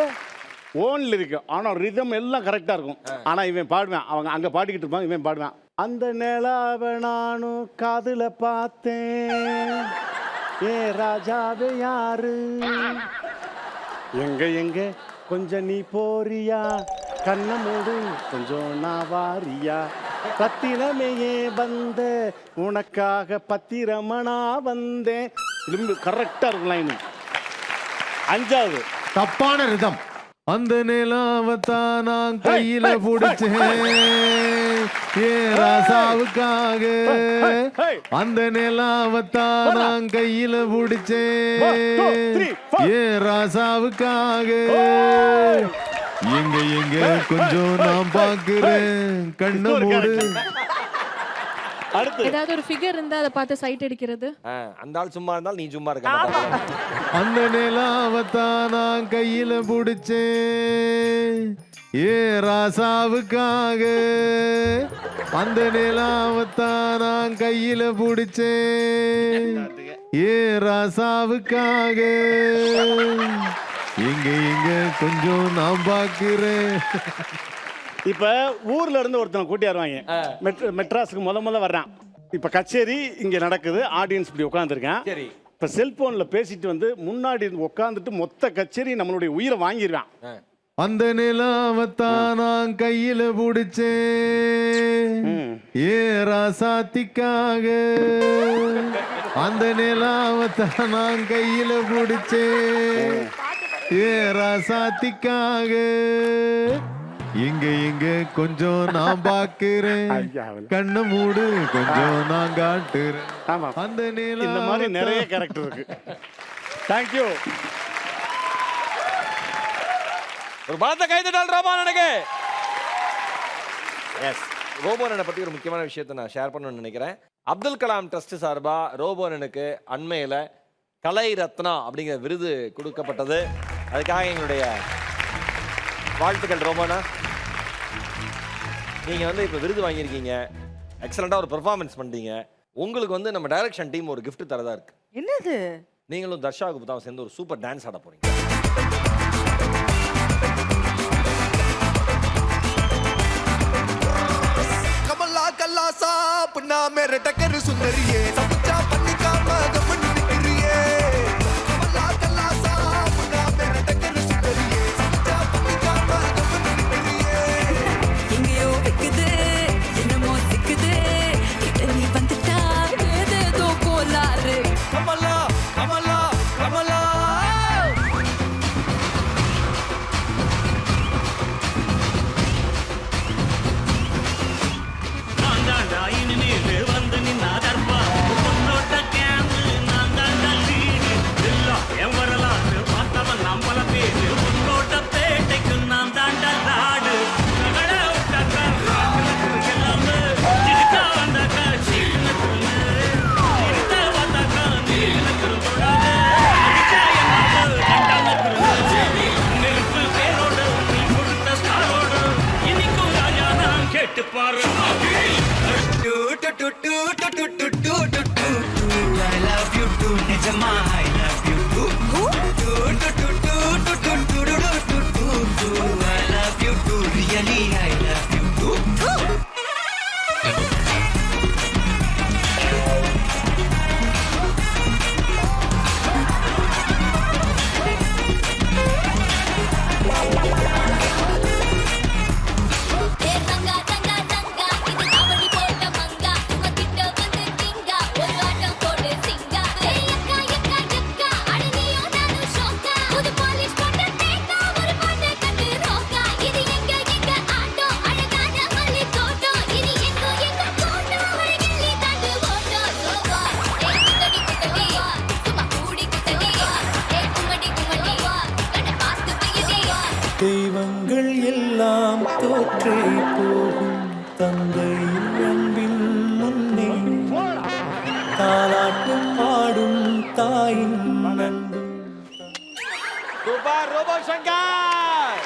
ஓன்ல இருக்கும், ஆனால் ரிதம் எல்லாம் கரெக்டாக இருக்கும். ஆனால் இவன் பாடுவேன், அவங்க அங்கே பாடிக்கிட்டு இருப்பாங்க, இவன் பாடுவேன். அந்த நிலாவை நானும் காதுல பார்த்தேன் ஏ ராஜாவே யாரு, எங்க எங்க கொஞ்சம் நீ போறியா, கண்ண மூடு கொஞ்சம் நான் வாரியா, பத்திரமையே வந்த உனக்காக பத்திரமனா வந்தேன். கரெக்டாக இருக்கும் லைனு. அஞ்சாவது தப்பான ரிதம். அந்த நிலாவத்தான் நான் கையில பிடிச்சேன் ஏ ராசாவுக்காக, அந்த நிலாவத்தான் நான் கையில பிடிச்சேன் ஏ ராசாவுக்காக, எங்க எங்க கொஞ்சம் நான் பார்க்கிறேன், கண்ண மூடு. ஏதாவது ஒரு ஃபிகர் இருந்தா அதை பார்த்து சைட் அடிக்கிறது. அந்த ஆள் சும்மா இருந்தாலும் நீ சும்மா இருக்க. அந்த நிலாவத்தான் நான் கையில பிடிச்சேன் ஏ ராசாவுக்காக, அந்த நிலாவத்தான் நான் கையில பிடிச்சேன் ஏ ராசாவுக்காக, எங்க எங்க கொஞ்சம் நான் பார்க்கிறேன். இப்ப ஊர்ல இருந்து ஒருத்தனை கூட்டியாருவாங்க, மெட்ராஸுக்கு முத வர்றான். இப்ப கச்சேரி இங்க நடக்குது, ஆடியன்ஸ் இப்படி உட்காந்துருக்கேன். இப்ப செல்போன்ல பேசிட்டு வந்து முன்னாடி உட்காந்துட்டு மொத்த கச்சேரி நம்மளுடைய உயிரை வாங்கிடுவான். அந்த நிலாவத்தான் நான் கையில பிடிச்சேன் ஏ ராசாத்திக்காக, அந்த நிலாவத்தான் நான் கையில பிடிச்சேன் ஏ ராசாத்திக்காக, எங்க எங்க கொஞ்சம் நான் பார்க்கிறேன், கண்ண மூடு கொஞ்சம் நான் காட்டுறேன், அந்த இந்த மாதிரி நிறைய கேரக்டர் இருக்கு. தேங்க்யூ. ஒரு பலத்த கைதட்டல் ரோபோனனுக்கு. எஸ், ரோபோனனை பத்தி ஒரு முக்கியமான விஷயத்தை நான் ஷேர் பண்ணணும்னு நினைக்கிறேன். அப்துல் கலாம் ட்ரஸ்ட் சார்பா ரோபோனனுக்கு அண்மையில கலை ரத்னா அப்படிங்கிற விருது கொடுக்கப்பட்டது. அதுக்காக எங்களுடைய வாழ்த்துக்கள் ரோபோனா. நீங்க வந்து இப்ப விருது வாங்கியிருக்கீங்க, எக்ஸலண்டா ஒரு பெர்ஃபார்மன்ஸ் பண்ணீங்க. உங்களுக்கு வந்து நம்ம டைரக்ஷன் டீம் ஒரு gift தரதா இருக்கு. என்னது? நீங்களும் தர்ஷா குப்தாவும் சேர்ந்து ஒரு சூப்பர் டான்ஸ் ஆட போறீங்க. कमला कल्ला साप ना मेरे टक्कर सुंदरिये सबचा पन्नी का मगम निकरिये कमला कल्ला साप ना मेरे टक्कर सुंदरिये பாரு I love you too நிஜமா I love you too I love you too really I love you too தெய்வங்கள் எல்லாம் தோற்றே போகும் தந்தையின் அன்பின் முன்னே தாலாட்டும் பாடும் தாயின் அன்பு super robo Shankar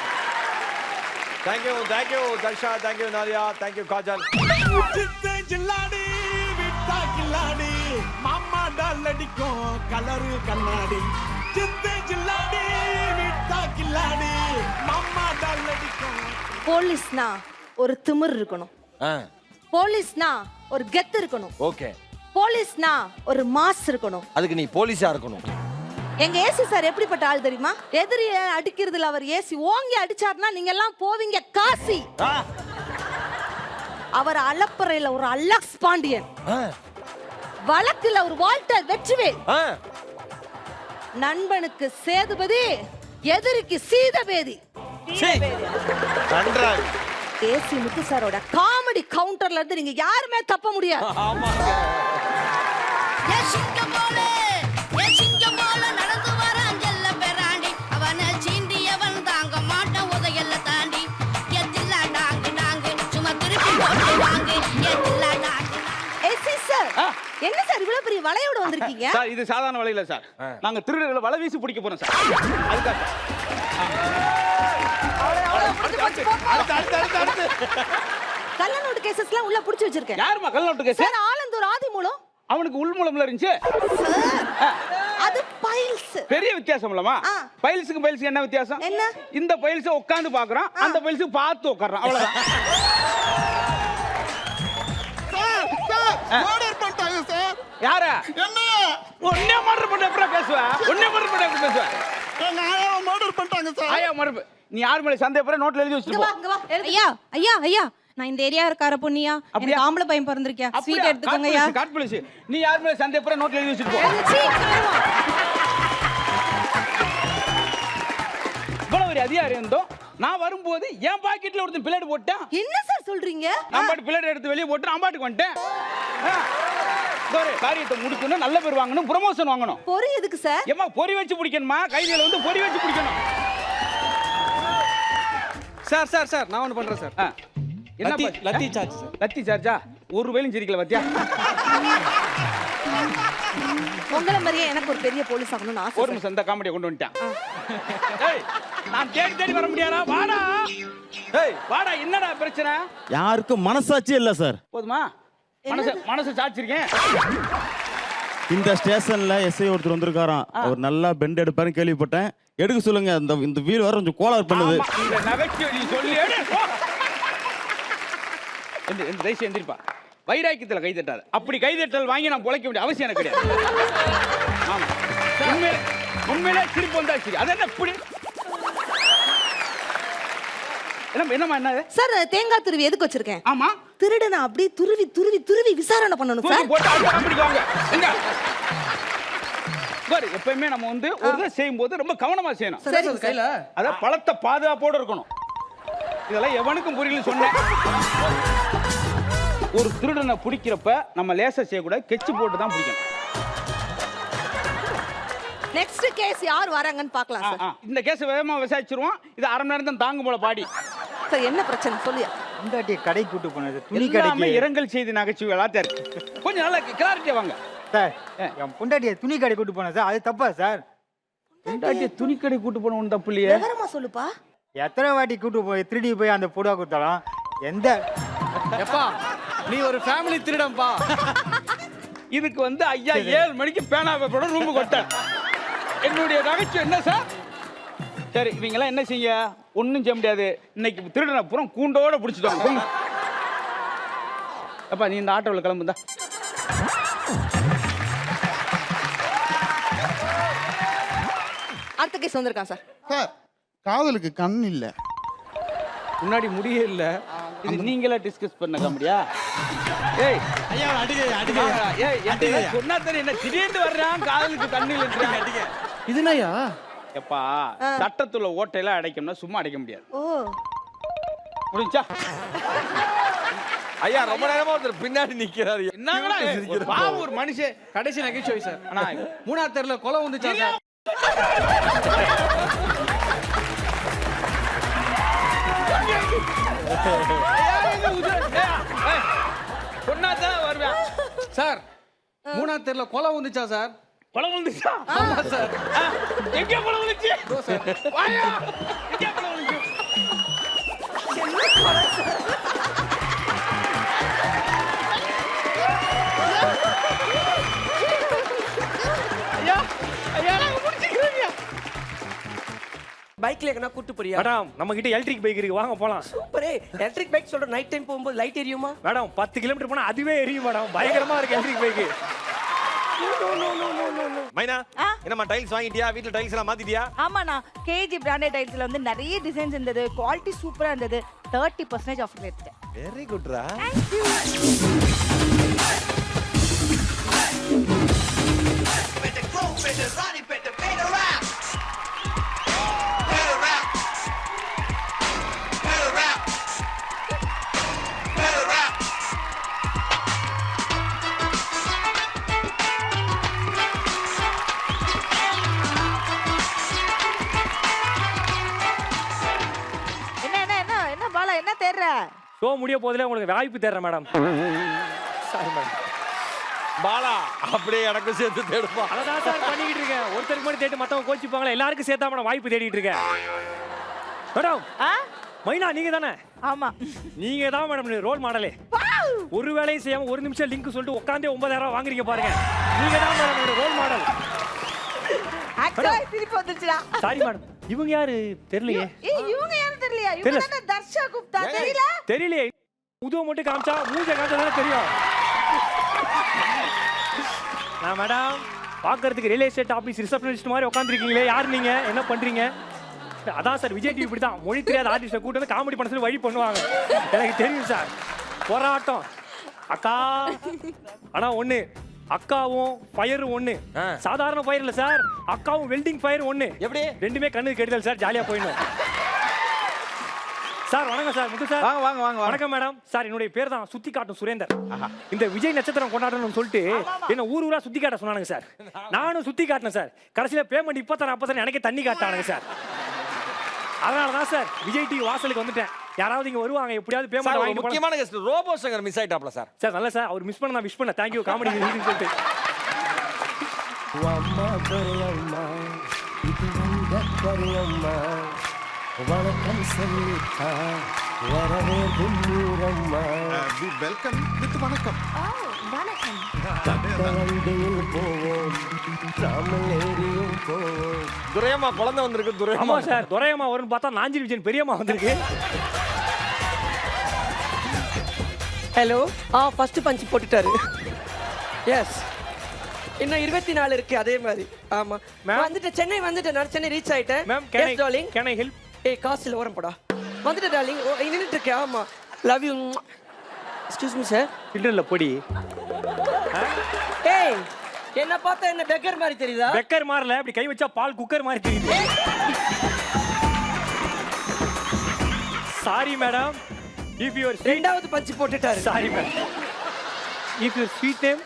thank you Dharsha thank you Nadia thank you Kajal சித்தை ஜில்லாடி விட்டா கில்லாடி மாமா டால் அடிக்கும் கலரு கண்ணாடி சித்தை ஜில்லாடி விட்டா கில்லாடி மாமா டால் அடிக்கும் போலீஸ்னா ஒரு திமிர் இருக்கணும், போலீஸ்னா ஒரு கெத்து இருக்கணும், ஓகே போலீஸ்னா ஒரு மாஸ் இருக்கணும். அதுக்கு நீ போலீஸா இருக்கணும். எங்க ஏசி சார் எப்படிப்பட்ட ஆள் தெரியுமா? எதிரிய அடிக்கிறதுல அவர் ஏசி ஓங்கி அடிச்சார்னா நீங்க எல்லாம் போவீங்க காசி. அவர் அலப்பறையில ஒரு அலெக்ஸ் பாண்டியன், வழக்குல ஒரு வால்டர் வெற்றிவேல், நண்பனுக்கு சேதுபதி, எதிரிக்கு சீதபேதி. ஏசி முத்து சாரோட காமெடி கவுண்டர்ல இருந்து நீங்க யாருமே தப்ப முடியாது. நடந்து வர அஞ்சல்ல பெறாண்டி அவனை சீண்டியவன் தாங்க மாட்டான் உதையல்ல தாண்டி எத்தில்லா டாங்கு டாங்கு சும்மா திருப்பி போட்டு வாங்கு எத்தில்லா டாங்கு. ஏசி சார் என்ன சார் இவ்வளவு பெரிய வலையோட வந்திருக்கீங்க? சார் இது சாதாரண வலை இல்ல சார், நாங்க திருடர்களை வலை வீசி பிடிக்க போறோம் சார். அதுக்காக கள்ளநோட்டு கேசஸ்லாம் உள்ள புடிச்சு வச்சிருக்கேன். யாருமா கள்ளநோட்டு கேஸ்? சார் ஆலந்தூர் ஆதிமூலம். அவனுக்கு உள்மூலம்ல இருந்துச்சு. அது பைல்ஸ். பெரிய வித்தியாசம் இல்லமா? பைல்ஸுக்கு பைல்ஸுக்கு என்ன வித்தியாசம்? என்ன? இந்த பைல்ஸ் உட்கார்ந்து பாக்குறான், அந்த பைல்ஸ் பார்த்து உட்கார்றான், அவ்வளவுதான். ஆர்டர் பண்ணிட்டாங்க சார். யார? என்ன? ஒண்ணே மர்டர் பண்ண எப்பற பேசுவ? ஒண்ணே மர்டர் பண்ண எப்பற பேசுவ? எங்க ஆயா மர்டர் பண்ணிட்டாங்க சார். ஆயா மர்டர். நீ யார் மேல சந்தேகப்பற நோட்ல எழுதி வச்சிட்டு போ. ஐயா ஐயா ஐயா நான் இந்த ஏரியா இருக்கார பொண்ணியா, எனக்கு ஆம்பளை பையன் பிறந்திருக்கியா, ஸ்வீட் எடுத்துக்கோங்கயா. காட் போலீஸ். நீ யார் மேல சந்தேகப்பற நோட்ல எழுதி வச்சிட்டு போ. இவ்வளவு ஒரு அதிகாரம் இருந்தோம், நான் வரும்போது என் பாக்கெட்ல ஒருத்தன் பிளேட் போட்டான். என்ன சார் சொல்றீங்க? நான் பாட்டு பிளேட் எடுத்து வெளியே போட்டு நான் பாட்டுக்கு வந்துட்டேன். காரியத்தை முடிக்கணும், நல்ல பேர் வாங்கணும், ப்ரமோஷன் வாங்கணும். பொறி எதுக்கு சார்? ஏமா பொறி வச்சு பிடிக்கணுமா? கைதிகளை வந்து பொறி வச்சு பிடிக்கணும். சார் சார் சார் நான் ஒன்று பண்ணுறேன் சார். என்ன லத்தி சார்ஜ் சார். லத்தி சார்ஜா? ஒரு வேலையும் சிரிக்கல பாத்தியா? உங்கள மாதிரியே எனக்கு ஒரு பெரிய போலீஸ் ஆகணும்னு ஆசை. ஒரு நிமிஷம் இந்த காமெடியை கொண்டு வந்துட்டேன். ஏய் நான் தேடி தேடி வர முடியாதா? வாடா. ஏய் வாடா, என்னடா பிரச்சனை? யாருக்கும் மனசாட்சி இல்ல சார். போதுமா? மனசு சாச்சிருக்கேன். இந்த ஸ்டேஷன்ல எஸ்ஐ ஒருத்தர் வந்திருக்காராம், அவர் நல்லா பெண்ட் எடுப்பாருன்னு கேள்விப்பட்டேன். எடுக்க சொல்லுங்க. இந்த வீல் வர கொஞ்சம் கோளாறு பண்ணுது. இந்த நகைச்சுவை நீ சொல்லி எடு. இந்த தேசியம் எந்திரிப்பா. வைராக்கியத்தில் கை தட்டாது. அப்படி கை தட்டல் வாங்கி நான் பொழைக்க வேண்டிய அவசியம் எனக்கு கிடையாது. ஆமா உண்மையிலே சிரிப்பு வந்தா சரி. அது என்ன இப்படி? என்னமா என்ன சார்? தேங்காய் துருவி எதுக்கு வச்சிருக்கேன்? ஆமா திருடனை அப்படியே துருவி துருவி துருவி விசாரணை பண்ணணும் சார். போட்டு அடுத்த காமெடிக்கு வாங்க. எங்க பாரு, எப்பவுமே நம்ம வந்து ஒரு செய்யும்போது ரொம்ப கவனமா செய்யணும். சரி கையில அத பழத்தை பாதுகாப்போட இருக்கணும். இதெல்லாம் எவனுக்கும் புரியல சொன்னேன். ஒரு திருடனை பிடிக்கிறப்ப நம்ம லேசா செய்யக்கூடாது, கெச்சு போட்டு தான் பிடிக்கணும். நெக்ஸ்ட் கேஸ் யார் வராங்கன்னு பார்க்கலாம் சார். இந்த கேஸ் வேகமா விசாரிச்சிருவோம். இது அரை மணி நேரம் தான் தாங்கும் போல பாடி. சார் என்ன பிரச்சனை சொல்லியா? முண்டாட்டி கடை கூட்டு போனது துணி எல்லாமே கடைக்கு. இரங்கல் செய்தி நகைச்சுவை எல்லாத்தையும் இருக்கு. கொஞ்சம் நல்லா கிளாரிட்டியா வாங்க சார். என் பொண்டாட்டியை துணி கடை கூட்டு போனேன் சார், அது தப்பா சார்? பொண்டாட்டியை துணி கடை கூட்டு போன ஒன்று தப்பு இல்லையே. விவரமா சொல்லுப்பா. எத்தனை வாட்டி கூட்டு போய் திருடி போய் அந்த புடவை கொடுத்தாலும் எந்த எப்பா நீ ஒரு ஃபேமிலி திருடம்பா. இதுக்கு வந்து ஐயா 7 மணிக்கு பேனா பேப்பரோட ரூமுக்கு கொட்டேன். என்னுடைய நகைச்சுவை என்ன சார்? சரி இவங்கெல்லாம் என்ன செய்ய? ஒன்றும் செய்ய முடியாது. இன்னைக்கு திருடனை பூரா கூண்டோட பிடிச்சிட்டாங்க. அப்பா நீ இந்த ஆட்டோவில் கிளம்புந்தா. அடுத்த கேஸ் வந்திருக்கான் சார். சார் காதலுக்கு கண் இல்லை, முன்னாடி முடியே இல்ல. இது நீங்களே டிஸ்கஸ் பண்ண காமெடியா? ஏய் ஐயா அடிங்க அடிங்க. ஏய் என்ன சொன்னா தெரியும், என்ன திடீர்னு வர்றான் காதலுக்கு கண்ணில் அடிங்க. இதுனாயா? எப்பா சட்டத்துல ஓட்டையெல்லாம் அடைக்கணும்னா சும்மா அடைக்க முடியாது. ஓ முடிஞ்சா? ஐயா ரொம்ப நேரமா ஒருத்தர் பின்னாடி நிக்கிறாரு. என்னங்கடா பாவம் ஒரு மனுஷன். கடைசி நகைச்சுவை சார். ஆனா 3ஆவது தெருல கொலை வந்துச்சா சார்? பொண்ணாதான் வருவேன் சார். 3ஆவது தெருல கொலை வந்துச்சா சார்? கொலை வந்துச்சா? ஆமா சார். எங்க கொலை வந்துச்சு? வாயா எங்க கொலை வந்துச்சு? ஐயா ஐயா நாங்க முடிச்சுக்கிறோம். பைக்ல எங்கனா கூட்டு போறியா? மேடம் நம்ம கிட்ட எலக்ட்ரிக் பைக் இருக்கு, வாங்க போலாம். சூப்பரே. எலக்ட்ரிக் பைக் சொல்ற நைட் டைம் போகும்போது லைட் எரியுமா? மேடம் 10 கிலோமீட்டர் போனா அதுவே எரியும் மேடம். பயங்கரமா இருக்கு எலக்ட்ரிக் பைக். மைனா என்னம்மா டைல்ஸ் வாங்கிட்டியா? வீட்ல டைல்ஸ் எல்லாம் மாத்திட்டியா? ஆமாண்ணா, கேஜி பிராண்டட் டைல்ஸ்ல வந்து நிறைய டிசைன்ஸ் இருந்தது, குவாலிட்டி சூப்பரா இருந்தது. 30% ஆஃபர் எடுத்தேன். வெரி குட்ரா. என்ன பாலா, என்ன தேடுற? ஷோ முடிய போதிலே உங்களுக்கு வாய்ப்பு தேடுறேன் மேடம். Sorry madam. பாலா அப்படியே எனக்கு சேர்த்து தேடுப்பா. அதான் சார் பண்ணிக்கிட்டு இருக்கேன். ஒருத்தருக்கு மட்டும் தேடி மத்தவங்க கோச்சிப்பாங்களா, எல்லாருக்கும் சேர்த்தா மேடம் வாய்ப்பு தேடிட்டு இருக்கேன். மேடம் மைனா நீங்க தானே? ஆமா நீங்க தான் மேடம் ரோல் மாடலே. ஒரு வேலையும் செய்யாம 1 நிமிஷம் லிங்க் சொல்லிட்டு உட்காந்தே 9000 வாங்குறீங்க பாருங்க. நீங்க தான் மேடம் ரோல் மாடல். ஆக்சுவலா திருப்பி வந்துச்சுடா. Sorry madam. இவங்க யாரு தெரியலையே. இவங்க யாரும் தெரியலையா? இவங்க தான தர்ஷா குப்தா. தெரியல? தெரியலையே. உதவ மட்டும் காமிச்சா மூஞ்ச காமிச்சா தெரியும். நான் மேடம் பார்க்கறதுக்கு ரியல் எஸ்டேட் ஆபீஸ் ரிசப்ஷனிஸ்ட் மாதிரி உட்காந்துருக்கீங்களே, யார் நீங்க, என்ன பண்றீங்க? அதான் சார் விஜய் டிவி இப்படி தான் மொழி தெரியாத ஆர்டிஸ்ட்டை கூட்டு வந்து காமெடி பண்ண சொல்லி வழி பண்ணுவாங்க. எனக்கு தெரியும் சார். போராட்டம் அக்கா. ஆனா ஒண்ணு, அக்காவும் ஃபயரும் ஒண்ணு. சாதாரண ஃபயர் இல்ல சார், அக்காவும் வெல்டிங் ஃபயர் ஒண்ணு. எப்படி? ரெண்டுமே கண்ணுக்கு கெடுதல் சார். ஜாலியா போயிடணும் சார். வணக்கம் சார். முத்து சார். வாங்க வாங்க வாங்க. வணக்கம் மேடம். சார் என்னுடைய பேர் தான் சுத்தி காட்டும் சுரேந்தர். இந்த விஜய் நட்சத்திரம் கொண்டாடணும்னு சொல்லிட்டு என்ன ஊர் ஊரா சுத்தி காட்ட சொன்னானுங்க சார். நானும் சுத்தி காட்டினேன் சார். கடைசியில பேமெண்ட் 26 எனக்கே தண்ணி காட்டானுங்க சார். அதனால தான் சார் விஜய் டிவி வாசலுக்கு வந்துட்டேன். யாராவது இங்க வருவாங்க, எப்படியாவது பேமெண்ட் வாங்கி. முக்கியமான கெஸ்ட் ரோபோ சங்கர் மிஸ் ஆயிட்டாப்ல சார். சார் நல்ல சார், அவர் மிஸ் பண்ண நான் விஷ் பண்ண. தேங்க் யூ காமெடி சொல்லிட்டு. அம்மா பெரியம்மா இது வந்த பெரியம்மா வணக்கம் சொல்லிட்டா வரவே கும்பூரம்மா. வெல்கம் வித் வணக்கம். வணக்கம். வண்டியில் போவோம் ராமலேரியும் போவோம். துரையம்மா குழந்தை வந்திருக்கு. ஆமா துரையம்மா சார், துரையம்மா வரும்னு பார்த்தா நாஞ்சில் விஜயன் பெரியம்மா வந்திருக்கு. ஹலோ. ஃபர்ஸ்ட் பஞ்ச் போட்டுட்டாரு. எஸ். இன்னும் 24 இருக்கு அதே மாதிரி. ஆமா வந்துட்டு சென்னை வந்துட்டேன். நான் சென்னை ரீச் ஆயிட்டேன். Ma'am can I help? ஏய் காசுல ஓரம் போடா. வந்துட்டு டார்லிங். நின்னுட்டு இருக்கேன். ஆமா love you. Excuse me sir. சில்ட்ரன்ல பொடி. ஏய் என்ன பார்த்தா என்ன பெக்கர் மாதிரி தெரியுதா? பெக்கர் மாறல, அப்படி கை வச்சா பால் குக்கர் மாதிரி தெரியுது. Sorry madam. இஃப் யுவர் ரெண்டாவது பஞ்ச் போட்டுட்டாரு. Sorry madam. If your sweet name?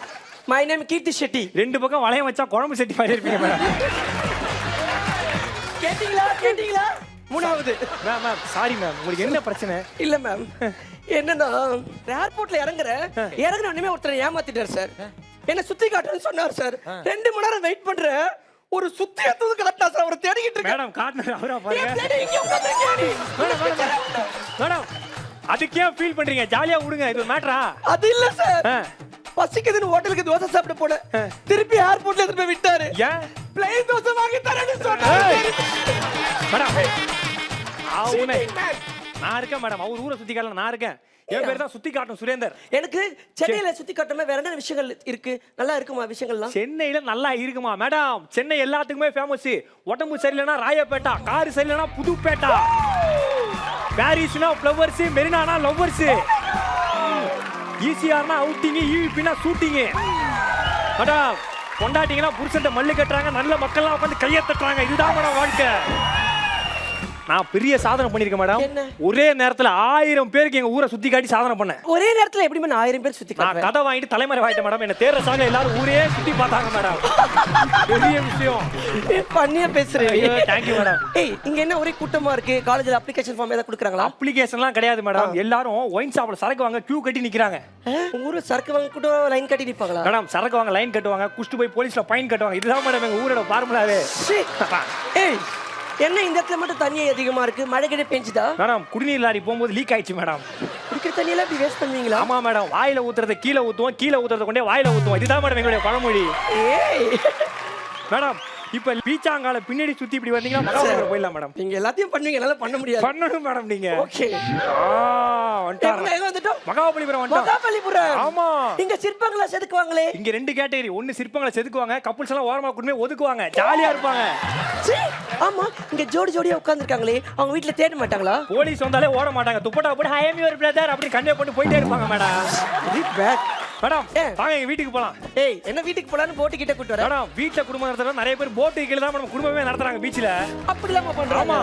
My name Keerthi Shetty. ரெண்டு பக்கம் வளையம் வச்சா குழம்பு செட்டி மாதிரி இருப்பீங்க மேடம். கேட்டீங்களா? மூணாவது. மேம் சாரி மேம், உங்களுக்கு என்ன பிரச்சனை? இல்ல மேம், என்னன்னா ஏர்போர்ட்ல இறங்குனே ஒருத்தர் ஏமாத்திட்டார் சார். என்ன சுத்தி காட்டுன்னு சொன்னார் சார். 2 மணி நேரம் வெயிட் பண்றேன். ஒரு சுத்தி எடுத்து காட்டா சார். அவரை தேடிக்கிட்டு இருக்கேன். மேடம் காட்டுன அவரா பாருங்க. மேடம் அதுக்கே ஃபீல் பண்றீங்க? ஜாலியா விடுங்க, இது மேட்டரா? அது இல்ல சார், பசிக்குதுன்னு ஹோட்டலுக்கு தோசை சாப்பிட போனேன், திருப்பி ஏர்போர்ட்ல எடுத்து போய் விட்டாரு. ஏன்? பிளேன் தோசை வாங்கி தரேன்னு சொன்னாரு. மேடம் நான் இருக்கேன் மேடம், அவர் ஊரை சுத்தி காட்டல, நான் இருக்கேன். என் பேர் தான் சுத்தி காட்டும் சுரேந்தர். எனக்கு சென்னையில சுத்தி காட்டுமே வேற என்ன விஷயங்கள் இருக்கு? நல்லா இருக்குமா விஷயங்கள்லாம்? சென்னையில நல்லா இருக்குமா மேடம்? சென்னை எல்லாத்துக்குமே ஃபேமஸ். உடம்பு சரியில்லைனா ராயப்பேட்டா, கார் சரியில்லைனா புதுப்பேட்டா, பாரிஸ்னா ஃப்ளவர்ஸ், மெரினானா லவ்வர்ஸ், ஈசிஆர்னா அவுட்டிங், ஈவிபினா ஷூட்டிங். மேடம் கொண்டாட்டிங்கன்னா புருஷன்ட்ட மல்லு கட்டுறாங்க, நல்ல மக்கள்லாம் உட்காந்து கையை தட்டுறாங்க. இதுதான் மேடம் வாழ்க்கை. நான் பெரிய சாதனை பண்ணிருக்கேன் மேடம். ஒரே நேரத்துல 1000 பேருக்கு எங்க ஊரை சுத்தி காட்டி சாதனை பண்ணேன். ஒரே நேரத்துல எப்படி மேடம் 1000 பேர் சுத்தி நான் கதை வாங்கிட்டு தலைமறை ஆயிட்டேன் மேடம். என்ன தேர்ற சாங்க எல்லாரும் ஊரே சுத்தி பார்த்தாங்க மேடம். பெரிய விஷயம். பண்ணியா பேசுறீங்க? Thank you madam. ஏய் இங்க என்ன ஒரே கூட்டமா இருக்கு? காலேஜ்ல அப்ளிகேஷன் ஃபார்ம் ஏதாவது கொடுக்குறாங்களா? அப்ளிகேஷன்லாம் கிடையாது மேடம். எல்லாரும் ஒயின் ஷாப்ல சரக்கு வாங்க கியூ கட்டி நிக்கிறாங்க. உங்க ஊரு சரக்கு வாங்க கூட லைன் கட்டி நிப்பாங்களா? மேடம் சரக்கு வாங்க லைன் கட்டுவாங்க, குஷ்டு போய் போலீஸ்ல ஃபைன் கட்டுவாங்க. இதுதான் மேடம் எங்க ஊரோட ஃபார்முலாவே. ஏய் என்ன இந்த இடத்துல மட்டும் தண்ணி அதிகமா இருக்கு? மழை கிட்ட பெஞ்சுதா? மேடம் குடிநீர் லாரி போகும்போது லீக் ஆயிடுச்சு மேடம். குடிக்கிற தண்ணியெல்லாம் இப்படி வேஸ்ட் பண்ணுவீங்களா? ஆமா மேடம், வாயில ஊத்துறத கீழே ஊத்துவோம், கீழே ஊத்துறத கொண்டே வாயில ஊத்துவோம். இதுதான் மேடம் எங்களுடைய பழமொழி. மேடம் இப்ப பீச்சாங்கால பின்னாடி சுத்தி இப்படி வந்தீங்கன்னா மகாபலிபுரம் போயிடலாம் மேடம். நீங்க எல்லாத்தையும் பண்ணுவீங்க, என்னால பண்ண முடியாது. பண்ணணும் மேடம் நீங்க. ஓகே மகாபலிபுரம் வந்துட்டோம். மகாபலிபுரம் ஆமா. இங்க சிற்பங்களை செதுக்குவாங்களே. இங்க 2 கேட்டகரி. ஒன்னு சிற்பங்களை செதுக்குவாங்க, கப்புள்ஸ் எல்லாம் ஓரமா கூட்டி ஒதுக்குவாங்க, ஜாலியா இருப்பாங்க. ஆமா இங்க ஜோடி ஜோடியா உட்கார்ந்திருக்காங்களே, அவங்க வீட்ல தேட மாட்டாங்களா? போலீஸ் வந்தாலே ஓட மாட்டாங்க, துப்பட்டா போட்டு ஐ அம் யுவர் பிரதர் அப்படி கண்ணே போட்டு போயிட்டே இருப்பாங்க மேடம். மேடம் வாங்க எங்க வீட்டுக்கு போலாம். ஏய் என்ன வீட்டுக்கு போலான்னு போட்டு கிட்ட கூட்டி வர? மேடம் வீட்ல குடும்பம் நடத்துறவங்க நிறைய பேர் போட்டு கீழ தான் மேடம் குடும்பமே நடத்துறாங்க பீச்ல. அப்படிலாம் பண்றாங்க. ஆமா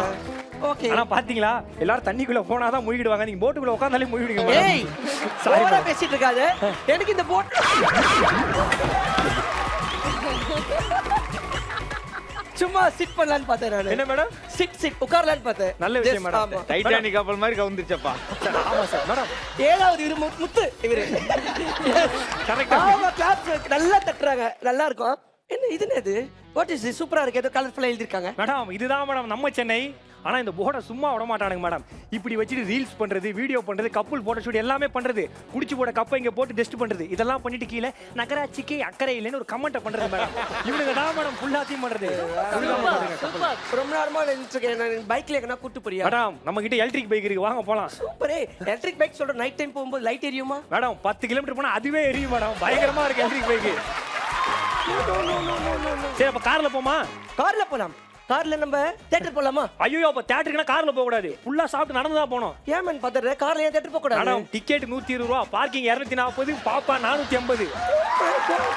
ஓகே. ஆனா பாத்தீங்களா எல்லாரும் தண்ணிக்குள்ள போனா தான் மூழ்கிடுவாங்க. நீங்க போட்டுக்குள்ள உட்கார்ந்தாலே மூழ்கிடுங்க மேடம். ஏய் ஓவரா பேசிட்டு இருக்காத. எனக்கு இந்த போட் சும்மா சிட் பண்ணலான்னு பார்த்தேன் நான். என்ன மேடம்? சிட் உட்காரலான்னு பார்த்தேன். நல்ல விஷயம் மேடம். டைட்டானிக் கப்பல் மாதிரி கவுந்துருச்சப்பா. ஆமா சார் மேடம். 7வது இரு முத்து இவரு. கரெக்ட்டா. ஆமா கிளாப்ஸ் நல்லா தட்டுறாங்க, நல்லா இருக்கும். என்ன இது என்னது? What is this? சூப்பரா இருக்கு, ஏதோ கலர்ஃபுல்லா எழுதி இருக்காங்க. மேடம் இதுதான் மேடம் நம்ம சென்னை. ஆனா இந்த போர்டை சும்மா விட மாட்டானுங்க மேடம். இப்படி வச்சுட்டு ரீல்ஸ் பண்றது, வீடியோ பண்றது, கப்புள் போட்டோ ஷூட் எல்லாமே பண்றது, குடிச்சு போட கப்பை இங்க போட்டு டெஸ்ட் பண்றது, இதெல்லாம் பண்ணிட்டு கீழே நகராட்சிக்கு அக்கறை இல்லைன்னு ஒரு கமெண்ட் பண்றது மேடம். இவனுங்க தான் மேடம் ஃபுல்லாத்தையும் பண்றது. ரொம்ப நேரமா நினைச்சிருக்கேன். பைக்ல எங்கனா கூட்டி போறியா? மேடம் நம்ம கிட்ட எலக்ட்ரிக் பைக் இருக்கு, வாங்க போலாம். சூப்பரே. எலக்ட்ரிக் பைக் சொல்ற நைட் டைம் போகும்போது லைட் எரியுமா? மேடம் 10 கிலோமீட்டர் போனா அதுவே எரியும் மேடம். பயங்கரமா இருக்கு எலக்ட்ரிக் பைக். சரி அப்ப கார்ல போமா? கார்ல போலாம். கார்ல நம்ம தியேட்டர் போலாமா? ஐயோ அப்ப தியேட்டருக்கு கார்ல போக கூடாது, ஃபுல்லா சாப்பிட்டு நடந்து தான் போணும். ஏன் மேன் பதற? கார்ல ஏன் தியேட்டர் போக கூடாது? மேடம் டிக்கெட் 120 ரூபாய், பார்க்கிங் 240, பாப்பா 480.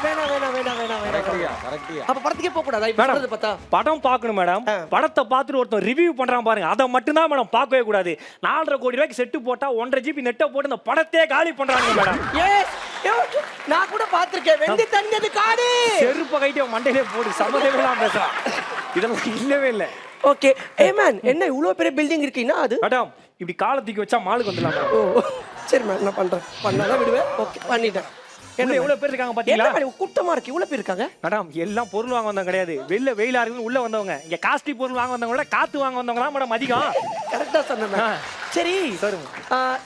வேணாம். அப்ப படத்துக்கே போக கூடாதா? இப்ப சொல்றது பார்த்தா படம் பார்க்கணும் மேடம். படத்தை பார்த்துட்டு ஒருத்தன் ரிவ்யூ பண்றான் பாருங்க, அதை மட்டும் தான் மேடம் பார்க்கவே கூடாது. 4.5 கோடி ரூபாய்க்கு செட்டு போட்டா 1.5 GB நெட்டை போட்டு இந்த படத்தையே காலி பண்றாங்க மேடம். நான் கூட பாத்திருக்கேன். வெந்தி தண்ணது காடு செருப்ப கைட்டு மண்டையிலே போடு, சம்மதமே பேசுறான். இதெல்லாம் இல்லவே இல்லை. ஓகே. ஏ மேன் என்ன இவ்வளவு பெரிய பில்டிங் இருக்குன்னா அது? மேடம் இப்படி காலத்துக்கு வச்சா மாலுக்கு வந்துடலாம். ஓ சரி மேம் நான் பண்றேன். பண்ணாதான் விடுவேன். ஓகே பண்ணிட்டேன். என்ன எவ்வளவு பேர் இருக்காங்க பாத்தீங்களா? என்ன கூட்டமா இருக்கு, இவ்வளவு பேர் இருக்காங்க. மேடம் எல்லாம் பொருள் வாங்க வந்தவங்க கிடையாது, வெளில வெயிலா இருக்குன்னு உள்ள வந்தவங்க. இங்க காஸ்ட்லி பொருள் வாங்க வந்தவங்க விட காத்து வாங்க வந்தவங்க தான் மேடம் அதிகம். கரெக்டா சொன்னேன். சரி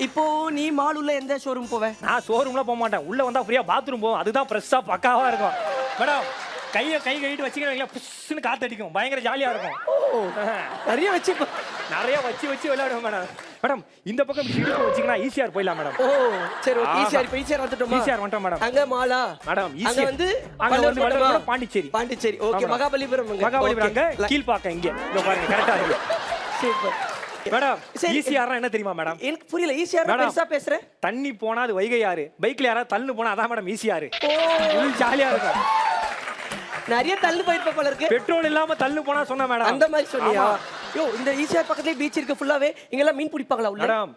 இப்போ நீ மால் உள்ள எந்த ஷோரூம் போவ? நான் ஷோரூம்லாம் போக மாட்டேன், உள்ள வந்தா ஃப்ரீயா பாத்ரூம் போவோம், அதுதான் ஃப்ரெஷ்ஷா பக்காவா இருக்கும் மேடம். கை கழிட்டு வச்சுக்கிறீங்களா, புஷ்ஷுன்னு காத்து அடிக்கும், பயங்கர ஜாலியா இருக்கும். நிறைய வச்சு விளையாடுவோம் மேடம். மேடம் இந்த பக்கம் இடுப்பு வச்சிங்கன்னா ஈஸியார் போயிடலாம் மேடம். ஓ சரி ஓகே. ஈஸியார் வந்துட்டோமா? ஈஸியார் வந்துட்டோம் மேடம். அங்க மாலா மேடம் அங்க வந்து பாண்டிச்சேரி. ஓகே. மகாபலிபுரம் அங்க கீழ்பாக்கம் இங்க பாருங்க கரெக்டா இருக்கு. Super madam. ஈஸியார்னா என்ன தெரியுமா மேடம்? எனக்கு புரியல. ஈஸியார் பெருசா பேசுறேன். தண்ணி போனா அது வைகை ஆறு, பைக்ல யாராவது தள்ளு போனா அதான் மேடம் ஈஸியார். ஜாலியா இருக்கும். நிறைய தள்ளு போயிருப்ப போல இருக்கு. பெட்ரோல் இல்லாம தள்ளு போனா சொன்ன மேடம். அந்த மாதிரி சொன்னியா? யோ இந்த ஈஸியார் பக்கத்துலயே பீச் இருக்கு ஃபுல்லாவே. இங்க எல்லாம் மீன் பிடிப்பாங்களா உள்ள? மேடம்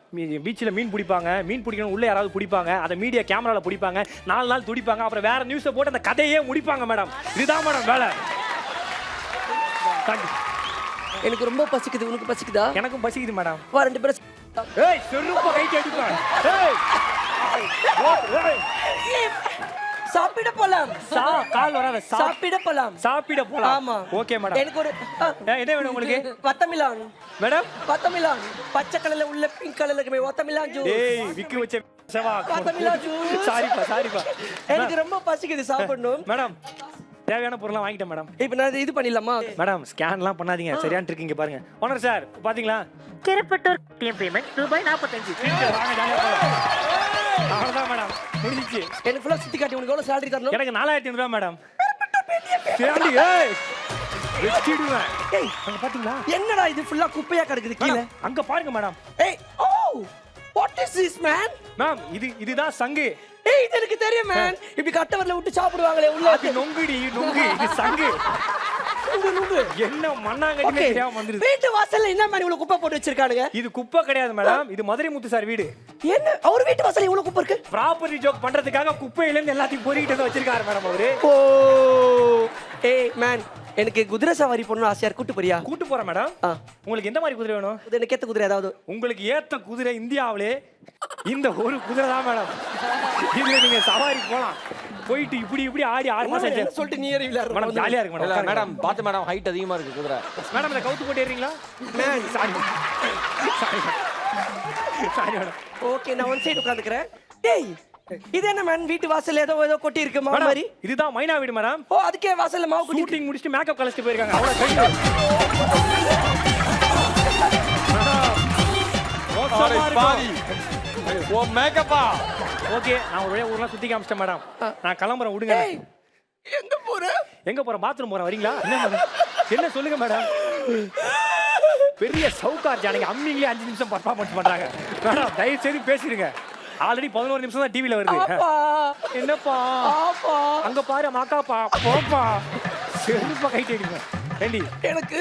பீச்ல மீன் பிடிப்பாங்க, மீன் பிடிக்கணும் உள்ள யாராவது பிடிப்பாங்க, அதை மீடியா கேமரால பிடிப்பாங்க, 4 நாள் துடிப்பாங்க, அப்புறம் வேற நியூஸை போட்டு அந்த கதையே முடிப்பாங்க மேடம். இதுதான் மேடம் வேலை. எனக்கு ரொம்ப பசிக்குது. உனக்கு பசிக்குதா? எனக்கும் பசிக்குது மேடம். வா 2 பேரும். ஏய் செருப்ப கைட்டு அடிப்பான். ஏய் சாப்பிட போலாம் கால் வராத சாப்பிட போலாம் சாப்பிட போலாம் ஆமா ஓகே மேடம் எனக்கு ஒரு என்ன வேணும் உங்களுக்கு வத்தமிலான் மேடம் வத்தமிலான் பச்சை கலர்ல உள்ள பிங்க் கலர்ல இருக்குமே வத்தமிலான் ஜூஸ் ஏய் விக்கி வச்ச செவா வத்தமிலான் ஜூஸ் சாரிப்பா எனக்கு ரொம்ப பசிக்குது சாப்பிடணும் மேடம் தேவையான பொருள்லாம் வாங்கிட்டேன் மேடம் இப்போ நான் இது பண்ணிடலாமா மேடம் ஸ்கேன்லாம் பண்ணாதீங்க சரியான இருக்கீங்க பாருங்க ஓனர் சார் பாத்தீங்களா கிரப்பட்டூர் டீம் பேமெண்ட் ரூபாய் 45 வாங்க ஜாலியா போலாம் அவ்வளவுதான் மேடம் முடிஞ்சிச்சு எனக்கு ஃபுல்லா சுத்தி காட்டி உனக்கு எவ்வளவு salary தரணும் எனக்கு 4500 ரூபாய் மேடம் சேண்டி ஏய் வெச்சிடுவேன் ஏய் அங்க பாத்தீங்களா என்னடா இது ஃபுல்லா குப்பையா கிடக்குது கீழ அங்க பாருங்க மேடம் ஏய் oh what is this man ma'am இதுதான் சங்கு ஏய் இது எனக்கு தெரியும் மேன் இப்படி கட்டவர்ல விட்டு சாப்பிடுவாங்களே உள்ள அது நொங்குடி நொங்கு இது சங்கு நொங்கு என்ன மண்ணாங்கட்டி தெரியாம வந்துருது வீட்டு வாசல்ல என்ன மாதிரி இவ்வளவு குப்பை போட்டு வச்சிருக்கானுங்க இது குப்பை கிடையாது மேடம் இது மதுரை முத்து சார் வீடு என்ன அவர் வீட்டு வாசல்ல இவ்வளவு குப்பை இருக்கு ப்ராப்பர்ட்டி ஜோக் பண்றதுக்காக குப்பையில இருந்து எல்லாத்தையும் பொறிக்கிட்டு வந்து வச்சிருக்காரு மேடம் அவரு ஓ ஏய் மேன் எனக்கு குதிரை சவாரி பண்ணணும் ஆசையா கூட்டு போறியா கூட்டு போறேன் மேடம் உங்களுக்கு எந்த மாதிரி குதிரை வேணும் எனக்கு ஏத்த குதிரை ஏதாவது உங்களுக்கு ஏத்த குதிரை இந்தியாவிலே இந்த ஒரு குதிரை தான் மேடம் இதுல நீங்க சவாரி போலாம் போயிட்டு இப்படி ஆடி 6 மாசம் ஆச்சு சொல்லிட்டு நீ ஏறி விளையாடு மேடம் ஜாலியா இருக்கு மேடம் மேடம் பார்த்து மேடம் ஹைட் அதிகமா இருக்கு குதிரை மேடம் இத கவுத்து போட்டு ஏறீங்களா மேன் சாரி மேடம் ஓகே நான் ஒன் சைடு உட்கார்ந்துக்கறேன் டேய் இது என்ன மேன் வீட்டு வாசல்ல ஏதோ கொட்டி இருக்கு மாவு மாதிரி இதுதான் மைனா வீடு மேடம் ஓ அதுக்கே வாசல்ல மாவு கொட்டி ஷூட்டிங் முடிச்சிட்டு மேக்கப் கலச்சிட்டு போயிருக்காங்க அவ்வளவு கை ஓ மேக்கப்பா ஓகே நான் ஒரே ஊர்லாம் சுத்தி காமிச்சிட்டேன் மேடம் நான் கிளம்புறேன் விடுங்க எங்க போறேன் பாத்ரூம் போறேன் வரீங்களா என்ன மேடம் என்ன சொல்லுங்க மேடம் பெரிய சவுக்கார் ஜானகி அம்மிங்களே 5 நிமிஷம் பர்ஃபார்மன்ஸ் பண்றாங்க மேடம் தயவு செய்து பேசிடுங்க ஆல்ரெடி 11 நிமிஷம் தான் டிவில வருது என்னப்பா அங்க பாரு மாக்காப்பா போப்பா செருப்பா கைட்டு அடிங்க ஏண்டி எனக்கு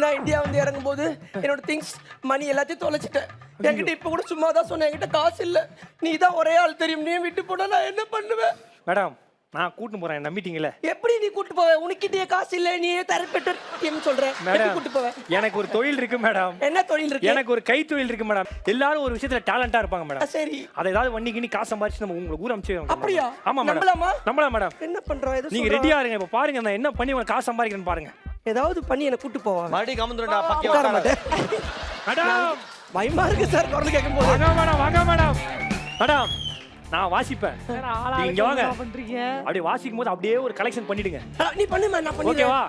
நான் இந்தியா வந்து இறங்கும் போது என்னோட திங்ஸ் மணி எல்லாத்தையும் தொலைச்சிட்டேன் என்கிட்ட இப்ப கூட சும்மா தான் சொன்னேன் என்கிட்ட காசு இல்ல நீ தான் ஒரே ஆள் தெரியும் நீ விட்டு போனா நான் என்ன பண்ணுவேன் மேடம் நான் கூட்டு போறேன் நம்பிட்டீங்கல எப்படி நீ கூட்டு போவ உனக்கிட்டே காசு இல்ல நீ தரப்பட்ட டீம் சொல்ற எப்படி கூட்டு போவ எனக்கு ஒரு தொழில் இருக்கு மேடம் என்ன தொழில் இருக்கு எனக்கு ஒரு கை தொழில் இருக்கு மேடம் எல்லாரும் ஒரு விஷயத்துல டேலண்டா இருப்பாங்க மேடம் சரி அதை ஏதாவது வண்டி கிணி காசு சம்பாரிச்சு நம்ம உங்களை ஊர் அனுப்பிச்சு அப்படியா ஆமா மேடம் நம்பலாம் மேடம் என்ன பண்றோம் எது நீங்க ரெடியா இருங்க இப்ப பாருங்க நான் என்ன பண்ணி காசு சம்பாதிக்கிறேன்னு பாருங்க ஏதாவது பண்ணி என்ன கூட்டு போவா மறுபடியும் கமந்துடா பக்கே உட்கார மாட்டேன் மேடம் பயமா இருக்கு சார் குரல் கேட்கும் போது வாங்க மேடம் மேடம் நான் வாசிப்பேன் இங்க வாங்க அப்படியே வாசிக்கும் போது அப்படியே ஒரு கலெக்ஷன் பண்ணிடுங்க நீ பண்ணு நான் பண்ணிடுறேன் ஓகேவா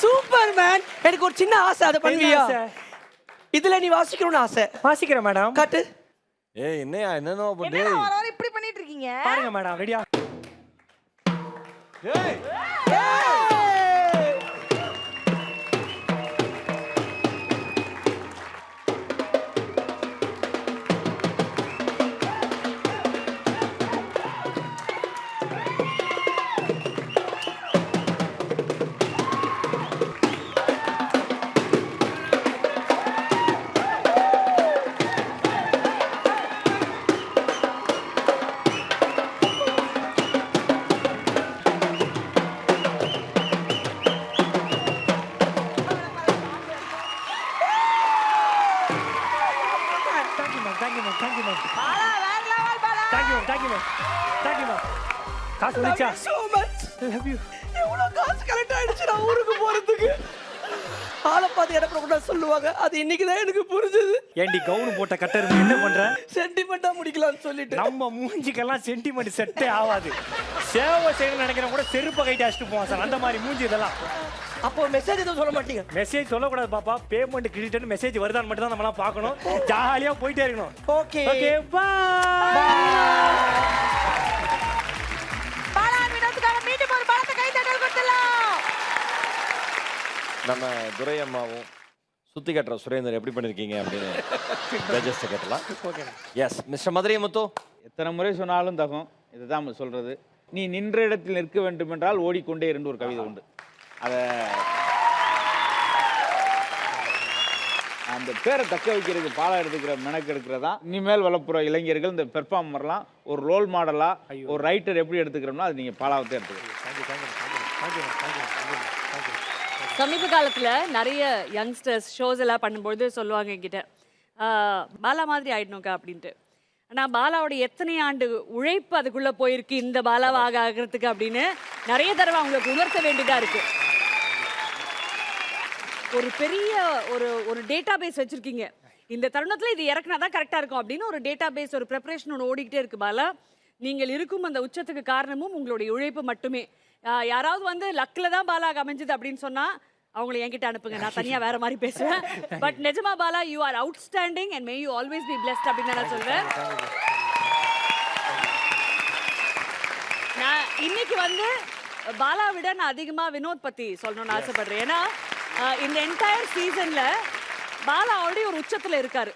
சூப்பர் மேன் எனக்கு ஒரு சின்ன ஆசை அதை பண்ணுவியா இதுல நீ வாசிக்கணும்னு ஆசை வாசிக்கிறேன் மேடம் காட்டு ஏய் என்னையா என்னனோ பண்ணு இப்படி பண்ணிட்டு இருக்கீங்க பாருங்க மேடம் ரெடியா ஏய் காசு வந்துச்சா so much love you எவ்வளவு காசு கரெக்ட் ஆயிடுச்சு நான் ஊருக்கு போறதுக்கு ஆளை பார்த்து இடப்பட சொல்லுவாங்க அது இன்னைக்கு தான் எனக்கு புரிஞ்சது ஏண்டி கவுன் போட்ட கட்டர் என்ன பண்ற சென்டிமெண்டா முடிக்கலாம்னு சொல்லிட்டு நம்ம மூஞ்சிக்கெல்லாம் சென்டிமெண்ட் செட்டே ஆகாது சேவை செய்யணும்னு நினைக்கிறவங்க கூட செருப்பை கைட்டு அடிச்சுட்டு போவான் சார் அந்த மாதிரி மூஞ்சி இதெல்லாம் அப்போ மெசேஜ் எதுவும் சொல்ல மாட்டீங்க மெசேஜ் சொல்லக்கூடாது பாப்பா பேமெண்ட் கிரெடிட் மெசேஜ் வருதான்னு மட்டும் தான் நம்மளாம் பார்க்கணும் ஜாலியா போயிட்டே இருக்கணும் ஓகே ஓகே பாய் நம்ம துரை அம்மாவும் சுத்தி கட்டுற சுரேந்தர் எப்படி பண்ணிருக்கீங்க அப்படின்னு ஜட்ஜஸ் கேட்டலாம் ஓகே எஸ் மிஸ்டர் மதுரை முத்து எத்தனை முறை சொன்னாலும் தகும் இதுதான் சொல்றது நீ நின்ற இடத்தில் நிற்க வேண்டும் என்றால் ஓடிக்கொண்டே இருந்து ஒரு கவிதை உண்டு. அதை அந்த பேரை தக்க வைக்கிறதுக்கு பாடம் எடுத்துக்கிற மெனக்கு எடுக்கிறதா இனிமேல் வளப்புற இளைஞர்கள் இந்த பெர்ஃபார்மர்லாம் ஒரு ரோல் மாடலாக ஒரு ரைட்டர் எப்படி எடுத்துக்கிறோம்னா அது நீங்கள் பாலாவத்தை எடுத்துக்கிறோம். சமீப காலத்தில் நிறைய யங்ஸ்டர்ஸ் ஷோஸ் எல்லாம் பண்ணும்போது சொல்லுவாங்க என்கிட்ட பாலா மாதிரி ஆயிடணுக்கா அப்படின்ட்டு. ஆனால் பாலாவோட எத்தனை ஆண்டு உழைப்பு அதுக்குள்ளே போயிருக்கு இந்த பாலாவாக ஆகிறதுக்கு அப்படின்னு நிறைய தடவை அவங்களுக்கு உணர்த்த வேண்டியதாக இருக்குது. ஒரு பெரிய ஒரு டேட்டா பேஸ் வச்சுருக்கீங்க, இந்த தருணத்தில் இது இறக்குனா தான் கரெக்டாக இருக்கும் அப்படின்னு ஒரு டேட்டா பேஸ் ஒரு ப்ரிப்பரேஷன் ஒன்று ஓடிக்கிட்டே இருக்குது பாலா. நீங்கள் இருக்கும் அந்த உச்சத்துக்கு காரணமும் உங்களுடைய உழைப்பு மட்டுமே. யாராவது வந்து லக்கில் தான் பாலாக அமைஞ்சது அப்படின்னு சொன்னால் அவங்கள என்கிட்ட அனுப்புங்க, நான் தனியாக வேற மாதிரி பேசுவேன். பட் நிஜமா Bala, you are outstanding and May you always be blessed அப்படின்னு நான் சொல்வேன். நான் இன்னைக்கு வந்து பாலா விட நான் அதிகமாக வினோத் பற்றி சொல்லணும்னு ஆசைப்படுறேன். ஏன்னா இந்த என்டையர் சீசனில் பாலா ஆல்ரெடி ஒரு உச்சத்தில் இருக்காரு.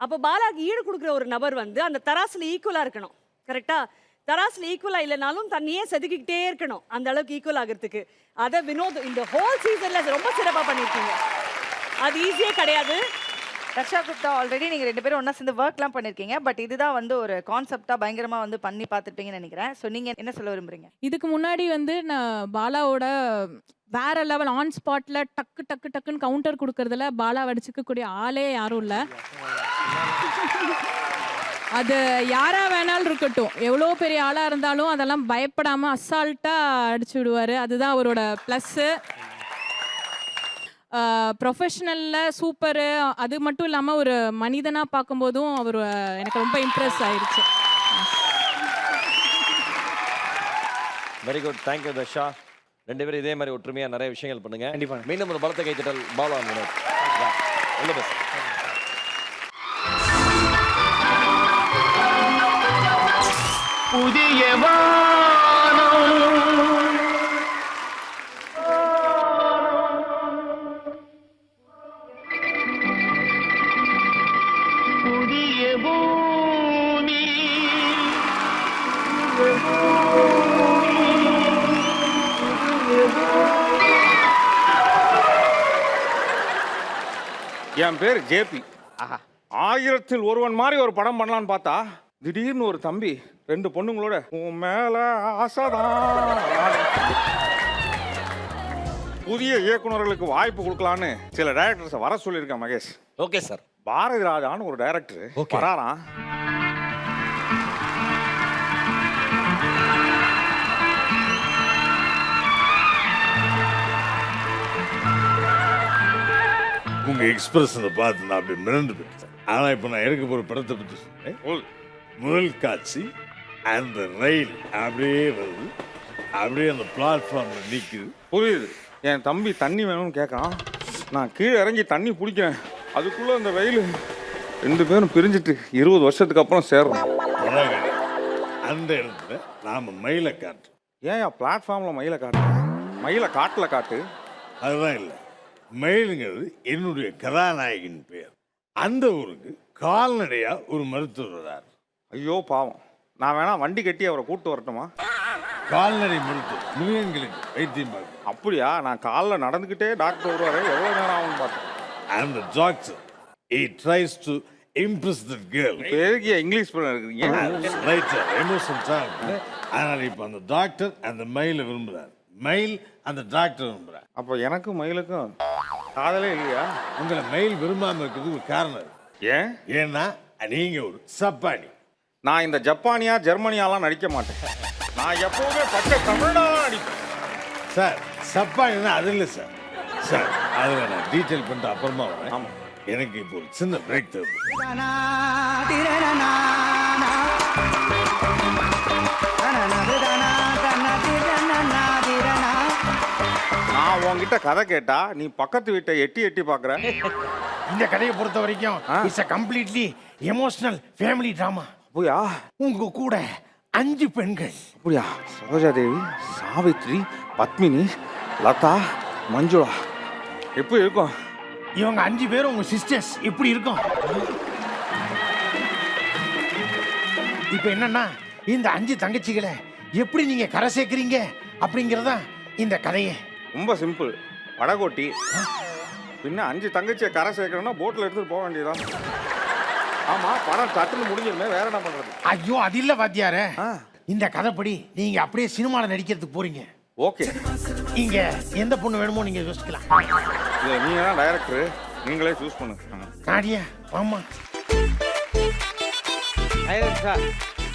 அப்போ பாலாக்கு ஈடு கொடுக்குற ஒரு நபர் வந்து அந்த தராசில் ஈக்குவலாக இருக்கணும். கரெக்டாக தராசில் ஈக்குவலாக இல்லைனாலும் தண்ணியே செதுக்கிக்கிட்டே இருக்கணும் அந்த அளவுக்கு ஈக்குவல் ஆகிறதுக்கு. அதை வினோத் இந்த ஹோல் சீசனில் ரொம்ப சிறப்பாக பண்ணியிருக்கீங்க. அது ஈஸியே கிடையாது. ரக்ஷா குப்தா, ஆல்ரெடி நீங்கள் 2 பேரும் ஒன்றா சேர்ந்து ஒர்க்லாம் பண்ணியிருக்கீங்க. பட் இதுதான் வந்து ஒரு கான்செப்டாக பயங்கரமாக வந்து பண்ணி பார்த்துருப்பீங்கன்னு நினைக்கிறேன். ஸோ நீங்கள் என்ன சொல்ல விரும்புறீங்க? இதுக்கு முன்னாடி வந்து நான் பாலாவோட வேற லெவல் ஆன் ஸ்பாட்ல டக்கு டக்கு டக்குன்னு கவுண்டர் கொடுக்கறதுல பாலா அடிச்சுக்கக்கூடிய ஆளே யாரும் இல்லை. அது யாரா வேணாலும் இருக்கட்டும், எவ்வளோ பெரிய ஆளாக இருந்தாலும் அதெல்லாம் பயப்படாமல் அசால்ட்டாக அடிச்சு விடுவார். அதுதான் அவரோட ப்ளஸ்ஸு. ப்ரொஃபஷ்னலில் சூப்பரு. அது மட்டும் இல்லாமல் ஒரு மனிதனாக பார்க்கும்போதும் அவர் எனக்கு ரொம்ப இம்ப்ரெஸ் ஆயிடுச்சு. Very good, thank you Darsha. 2 பேரும் இதே மாதிரி ஒற்றுமையாக நிறைய விஷயங்கள் பண்ணுங்க. கண்டிப்பாக மீண்டும் ஒரு பலத்த கைத்தட்டல் Bala Vinod. All the best. புதிய வானம் புதிய பூமி என் பேர் ஜேபி. 1000ல் ஒருவன் மாதிரி ஒரு படம் பண்ணலான்னு பார்த்தா திடீர்னு ஒரு தம்பி 2 பொண்ணுங்களோட உன் மேல ஆசைதான், புதிய இயக்குனர்களுக்கு வாய்ப்பு கொடுக்கலான்னு சில டைரக்டர்ஸை வர சொல்லியிருக்கேன் மகேஷ். Okay sir. பாரதி ராஜான்னு ஒரு டைரக்டர் வராராம். உங்க எக்ஸ்பிரஷனை பார்த்து நான் அப்படி மிரண்டு போயிட்டேன். ஆனா இப்ப நான் எடுக்க போற படத்தை பற்றி சொன்னேன். முதல் காட்சி அந்த ரயில் அப்படியே வருது, அப்படியே அந்த பிளாட்ஃபார்ம்ல நிற்குது. புரியுது. என் தம்பி தண்ணி வேணும்னு கேட்குறான். நான் கீழே இறங்கி தண்ணி பிடிக்கிறேன். அதுக்குள்ள அந்த ரயில் 2 பேரும் பிரிஞ்சுட்டு 20 வருஷத்துக்கு அப்புறம் சேர்றோம். அந்த இடத்துல நாம மயிலை காட்டுறோம். ஏன் பிளாட்ஃபார்ம்ல மயிலை காட்டுறேன்? மயிலை காட்டுல காட்டு. அதுதான் இல்லை, மயிலுங்கிறது என்னுடைய கதாநாயகின் பெயர். அந்த ஊருக்கு கால்நடையா ஒரு மருத்துவர் வர்றார். ஐயோ பாவம், நான் வேணா வண்டி கட்டி அவரை கூப்பிட்டு வரட்டுமா? கால்நடை மருத்துவர் மிருகங்களுக்கு வைத்தியம் பார்க்க. அப்படியா? நான் காலில் நடந்துக்கிட்டே டாக்டர் வருவாரு, எவ்வளோ நேரம் ஆகும்னு பார்த்தேன். And the doctor, he tries to impress that girl. பேருக்கு இங்கிலீஷ் பண்ண இருக்கிறீங்க. Writer emotion song. அதனால் இப்போ அந்த டாக்டர் அந்த மயிலை விரும்புகிறார், மயில் அந்த டாக்டர் விரும்புகிறார். அப்போ எனக்கும் மயிலுக்கும் காதலே இல்லையா? உங்களை மயில் விரும்பாமல் இருக்கிறது ஒரு காரணம் இருக்கு. ஏன்? ஏன்னா நீங்கள் ஒரு சப்பானி. நான் இந்த ஜப்பானியா ஜெர்மனியாலாம் நடிக்க மாட்டேன். நான் எப்பவுமே பச்சை தமிழ்னா நடிப்பேன். சார் சப்பானின்னா அது இல்லை சார். சார் அதில் நான் டீட்டெயில் பண்ணிட்டு அப்புறமா வரேன். ஆமாம், எனக்கு இப்போ ஒரு சின்ன பிரேக் தேவை. நான் உன்கிட்ட கதை கேட்டா நீ பக்கத்து வீட்டை எட்டி எட்டி பார்க்குற. இந்த கதையை பொறுத்த வரைக்கும் it's a completely emotional family drama. அப்படியா? உங்க கூட 5 பெண்கள். அப்படியா? சரோஜா தேவி, சாவித்ரி, பத்மினி, லதா, மஞ்சுளா. எப்படி இருக்கும்? இவங்க 5 பேரும் உங்க சிஸ்டர்ஸ். எப்படி இருக்கும்? இப்போ என்னன்னா இந்த 5 தங்கச்சிகளை எப்படி நீங்க கரை சேர்க்குறீங்க அப்படிங்கிறதா இந்த கதையே. ரொம்ப சிம்பிள். வடகோட்டி பின்ன 5 தங்கச்சியை கரை சேர்க்கணும்னா போட்டில் எடுத்துட்டு போக வேண்டியதான். ஆமா, படம் சட்டுன்னு முடிஞ்சிருமே, வேற என்ன பண்றது? ஐயோ அது இல்ல வாத்தியாரே, இந்த கதைப்படி நீங்க அப்படியே சினிமாவில் நடிக்கிறதுக்கு போறீங்க. ஓகே, இங்க எந்த பொண்ணு வேணுமோ நீங்க யோசிக்கலாம். இல்லை, நீங்கள் தான் டைரக்டர், நீங்களே சூஸ் பண்ணுங்க. நாடியா ஆமா. சார்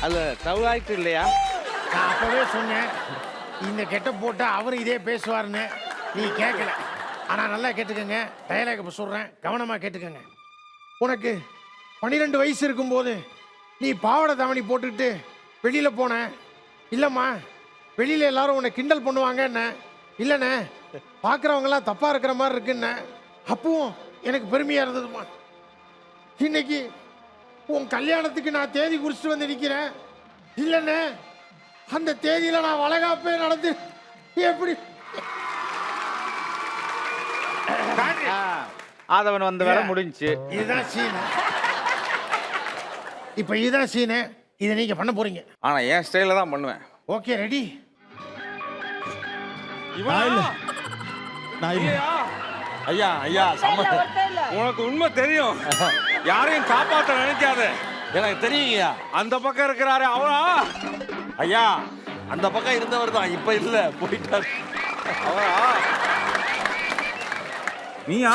அதில் தவறாயிட்டு இல்லையா? நான் அப்பவே சொன்னேன் இந்த கெட்ட போட்டா அவரும் இதே பேசுவாருன்னு. நீ கேட்கல. ஆனால் நல்லா கேட்டுக்கங்க, டயலாக் இப்போ சொல்கிறேன், கவனமாக கேட்டுக்கங்க. உனக்கு 12 வயசு இருக்கும்போது நீ பாவாடை தாவணி போட்டுக்கிட்டு வெளியில் போன. இல்லைம்மா, வெளியில் எல்லாரும் உன்னை கிண்டல் பண்ணுவாங்க என்ன. இல்லைண்ணே, பார்க்குறவங்களாம் தப்பாக இருக்கிற மாதிரி இருக்குண்ணே. அப்பவும் எனக்கு பெருமையாக இருந்ததுமா. இன்னைக்கு உன் கல்யாணத்துக்கு நான் தேதி குறிச்சிட்டு வந்து நிற்கிறேன். இல்லைண்ணே, அந்த தேதியில் நான் வளகாப்பே நடந்து எப்படி ஆதவன் வந்த வேலை முடிஞ்சுச்சு. இதுதான் சீனு. இப்போ இதுதான் சீனு. இதை நீங்கள் பண்ண போறீங்க. ஆனால் என் ஸ்டைலில் தான் பண்ணுவேன். Okay, ready? ஐயா ஐயா உனக்கு உண்மை தெரியும், யாரையும் காப்பாற்ற நினைக்காத. எனக்கு தெரியுங்கய்யா. அந்த பக்கம் இருக்கிறாரு அவரா? ஐயா, அந்த பக்கம் இருந்தவர் தான், இப்ப இல்ல, போயிட்டார். அவரா? நீயா?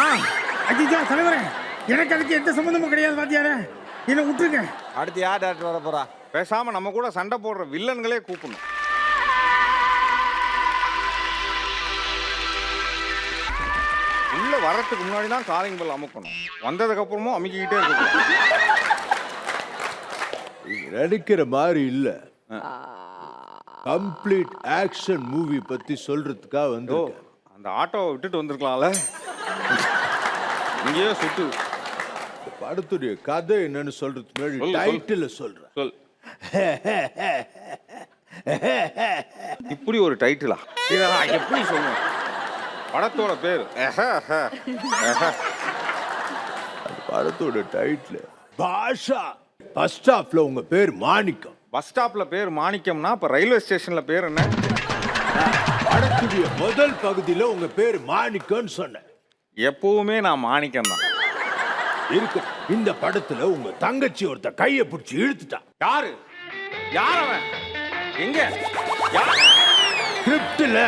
அஜிஜா தலைவரே, எனக்கு அதுக்கு எந்த சம்மந்தமும் கிடையாது வாத்தியாரே, என்னை விட்டுருங்க. அடுத்து யார் டேரக்டர் வர போறா? பேசாம நம்ம கூட சண்டை போடுற வில்லன்களே கூப்பிடணும். உள்ள வர்றதுக்கு முன்னாடி தான் காலிங் பெல் அமுக்கணும், வந்ததுக்கு அப்புறமும் அமுக்கிக்கிட்டே இருக்கணும். நடிக்கிற மாதிரி இல்ல, கம்ப்ளீட் ஆக்ஷன் மூவி பத்தி சொல்றதுக்காக வந்து. அந்த ஆட்டோவை விட்டுட்டு வந்திருக்கலாம்ல, இங்கேயே சுட்டு. படத்துடைய கதை என்னன்னு சொல்றதுக்கு முன்னாடி டைட்டில் சொல்றேன். சொல். இப்படி ஒரு டைட்டிலா? இதை நான் எப்படி சொல்லுவேன்? படத்தோட பேர் படத்தோட டைட்டில் பாஷா. பஸ் ஸ்டாப்ல உங்க பேர் மாணிக்கம். பஸ் ஸ்டாப்ல பேர் மாணிக்கம்னா அப்ப ரயில்வே ஸ்டேஷன்ல பேர் என்ன? படத்துடைய முதல் பகுதியில உங்க பேர் மாணிக்கம்னு சொன்னேன். எப்பவுமே நான் மாணிக்கம் தான். இருக்கு. இந்த படத்துல உங்க தங்கச்சி ஒருத்த கையை பிடிச்சி இழுத்துட்டான். யாரு? யார் அவன்? எங்க? ஸ்கிரிப்ட்ல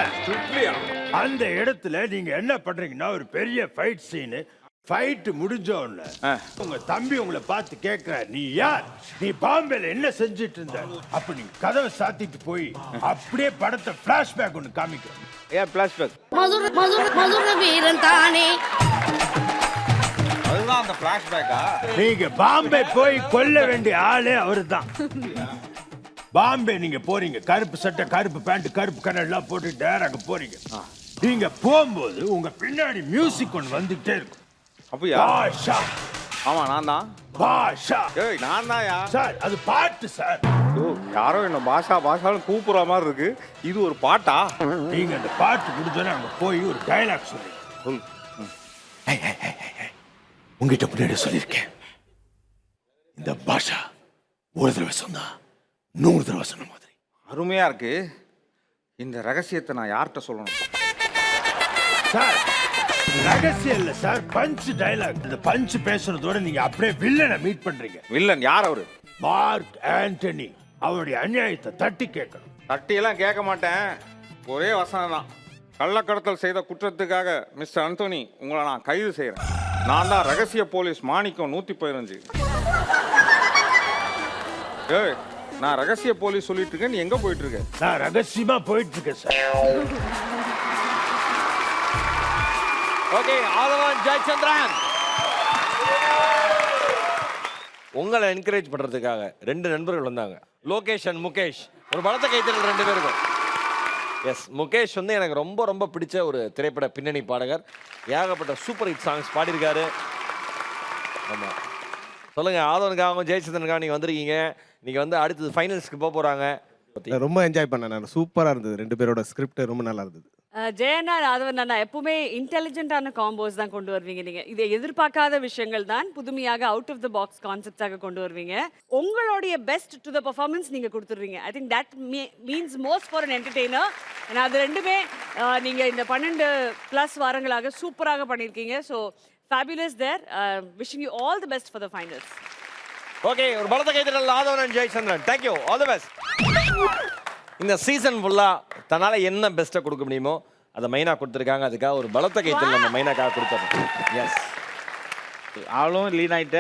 அந்த இடத்துல நீங்க என்ன பண்றீங்கன்னா, ஒரு பெரிய ஃபைட் சீன். ஃபைட் முடிஞ்ச உடனே உங்க தம்பி உங்களை பார்த்து கேட்கிற, நீ யார்? நீ பாம்பேல என்ன செஞ்சிட்டு இருந்த? அப்ப நீங்க கதவை சாத்திட்டு போய் அப்படியே படத்தை பிளாஷ்பேக் ஒன்று காமிக்கிறோம். ஏன் பிளாஷ்பேக்? மதுர வீரன் தானே. அதுதான் அந்த பிளாஷ்பேக்கா? நீங்க பாம்பே போய் கொல்ல வேண்டிய ஆளே அவரு தான். பாம்பே நீங்க போறீங்க, கருப்பு சட்டை, கருப்பு பேண்ட், கருப்பு கண்ணெல்லாம் போட்டு டேரக்டா போறீங்க. நீங்க போகும்போது உங்க பின்னாடி மியூசிக் ஒன்று வந்துகிட்டே இருக்கும். அப்படியா? பாஷா. ஆமா, நான் தான் பாஷா. ஏய், நான் தான் யா சார், அது பாட்டு சார். யாரோ என்ன பாஷா பாஷான்னு கூப்பிடுற மாதிரி இருக்கு. இது ஒரு பாட்டா? நீங்க அந்த பாட்டு முடிஞ்சோன்னு அங்க போய் ஒரு டயலாக் சொல்லுங்க. உங்ககிட்ட முன்னாடி சொல்லியிருக்கேன், இந்த பாஷா ஒரு தடவை சொன்னா 100 தடவை சொன்ன மாதிரி. அருமையா இருக்கு. இந்த ரகசியத்தை நான் யார்கிட்ட சொல்லணும்? சார், ரகசியம் இல்ல சார், பஞ்ச் டயலாக். இந்த பஞ்ச் பேசுறதோட நீங்க அப்படியே வில்லனை மீட் பண்றீங்க. வில்லன் யார்? அவரு மார்க் ஆண்டனி. அவருடைய அநியாயத்தை தட்டி கேட்கணும். தட்டியெல்லாம் கேட்க மாட்டேன், ஒரே வசனம் தான். கள்ளக்கடத்தல் செய்த குற்றத்துக்காக மிஸ்டர் அந்தோனி, உங்களை நான் கைது செய்கிறேன். நான் தான் ரகசிய போலீஸ் மாணிக்கம் 115. ஏய், நான் ரகசிய போலீஸ் சொல்லிட்டு இருக்கேன், நீ எங்க போயிட்டு இருக்க? நான் ரகசியமா போயிட்டு இருக்கேன் சார். ஓகே, ஆதவன் ஜெயச்சந்திரன். உங்களை என்கரேஜ் பண்றதுக்காக 2 நண்பர்கள் வந்தாங்க, லோகேஷ் அண்ட் முகேஷ். ஒரு பலத்த கைத்தறல் 2 பேருக்கும். எஸ், முகேஷ் வந்து எனக்கு ரொம்ப ரொம்ப பிடிச்ச ஒரு திரைப்பட பின்னணி பாடகர். ஏகப்பட்ட சூப்பர் ஹிட் சாங்ஸ் பாடியிருக்காரு. ஆமாம், சொல்லுங்க, ஆதவனுக்காகவும் ஜெயச்சந்திரனுக்காக நீங்கள் வந்திருக்கீங்க. நீங்கள் வந்து அடுத்தது ஃபைனல்ஸ்க்கு போக போகிறாங்க. ரொம்ப என்ஜாய் பண்ணேன் நான். சூப்பராக இருந்தது. 2 பேரோட ஸ்கிரிப்ட் ரொம்ப நல்லா இருந்தது. ஜெயண்ணா ராதவன் அண்ணா எப்பவுமே இன்டெலிஜென்ட்டான காம்போஸ் தான் கொண்டு வருவீங்க நீங்க. இதை எதிர்பார்க்காத விஷயங்கள் தான் புதுமையாக அவுட் ஆஃப் த பாக்ஸ் கான்செப்ட்ஸாக கொண்டு வருவீங்க. உங்களுடைய பெஸ்ட் டு த பெர்ஃபார்மன்ஸ் நீங்க கொடுத்துருவீங்க. I think that means most for an entertainer. ஏன்னா அது ரெண்டுமே நீங்க இந்த 12+ வாரங்களாக சூப்பராக பண்ணியிருக்கீங்க. So fabulous there. Wishing you all the best for the finals. Okay, ஒரு பலத்த கைத்தட்டல் Radhavan and Jayachandran. Thank you, all the best. இந்த சீசன் ஃபுல்லாக தன்னால் என்ன பெஸ்ட்டை கொடுக்க முடியுமோ அதை மைனா கொடுத்துருக்காங்க. அதுக்காக ஒரு பலத்த கைத்தல் நம்ம மைனாக்காக கொடுத்துறோம். எஸ், ஆளும் லீன் ஆகிட்ட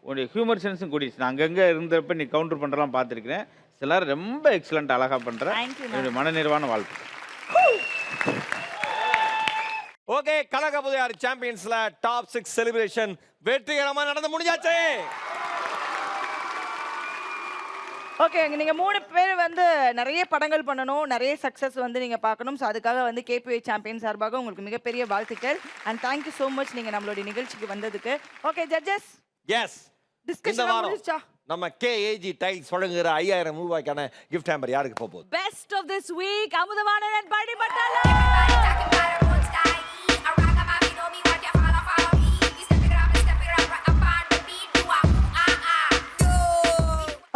உன்னுடைய ஹியூமர் சென்ஸும் கூடிடுச்சு. நான் அங்கங்கே இருந்தப்ப நீ கவுண்டர் பண்ணுறலாம் பார்த்துருக்கிறேன். சிலர் ரொம்ப எக்ஸலண்ட் அழகாக பண்ணுறேன். என்னுடைய மனநிறைவான வாழ்க்கை. ஓகே, கலகபுதையார் சாம்பியன்ஸ்ல டாப் 6 செலிப்ரேஷன் வெற்றிகரமாக நடந்து முடிஞ்சாச்சு. ஓகே, நீங்க 3 பேர் வந்து நிறைய படங்கள் பண்ணணும், நிறைய சக்சஸ் வந்து நீங்க பார்க்கணும். ஸோ அதுக்காக வந்து கேபிஐ சாம்பியன் சார்பாக உங்களுக்கு மிகப்பெரிய வாழ்த்துக்கள். அண்ட் தேங்க்யூ ஸோ மச் நீங்க நம்மளுடைய நிகழ்ச்சிக்கு வந்ததுக்கு. ஓகே ஜட்ஜஸ், எஸ், இந்த டிஸ்கஷன் வாரம் முடிச்சா நம்ம KAG டைல்ஸ் வழங்குகிற 5000 ரூபாய்க்கான கிஃப்ட் ஹேம்பர் யாருக்கு போக போகுது? Best of this week Amudhavanan and பாடி பட்டாளா.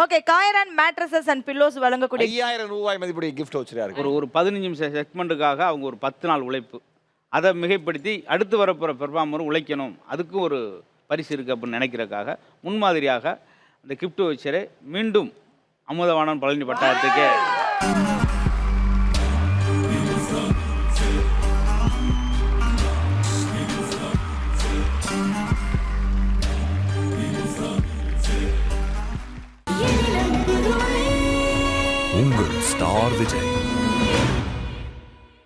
Okay, Kairan mattresses and pillows வழங்கக்கூடிய 5000 ரூபாய் மதிப்புடைய கிஃப்ட் வச்சுருக்காரு. ஒரு 15 நிமிஷம் செக்மெண்ட்டுக்காக அவங்க ஒரு 10 நாள் உழைப்பு, அதை மிகைப்படுத்தி அடுத்து வரப்போகிற பெர்ஃபார்மரும் உழைக்கணும், அதுக்கும் ஒரு பரிசு இருக்குது அப்படின்னு நினைக்கிறதுக்காக முன்மாதிரியாக அந்த கிஃப்ட் வச்சரை மீண்டும் அமுதவாணன் பழனி பட்டாளத்துக்கு உங்கள் ஸ்டார் விஜய்.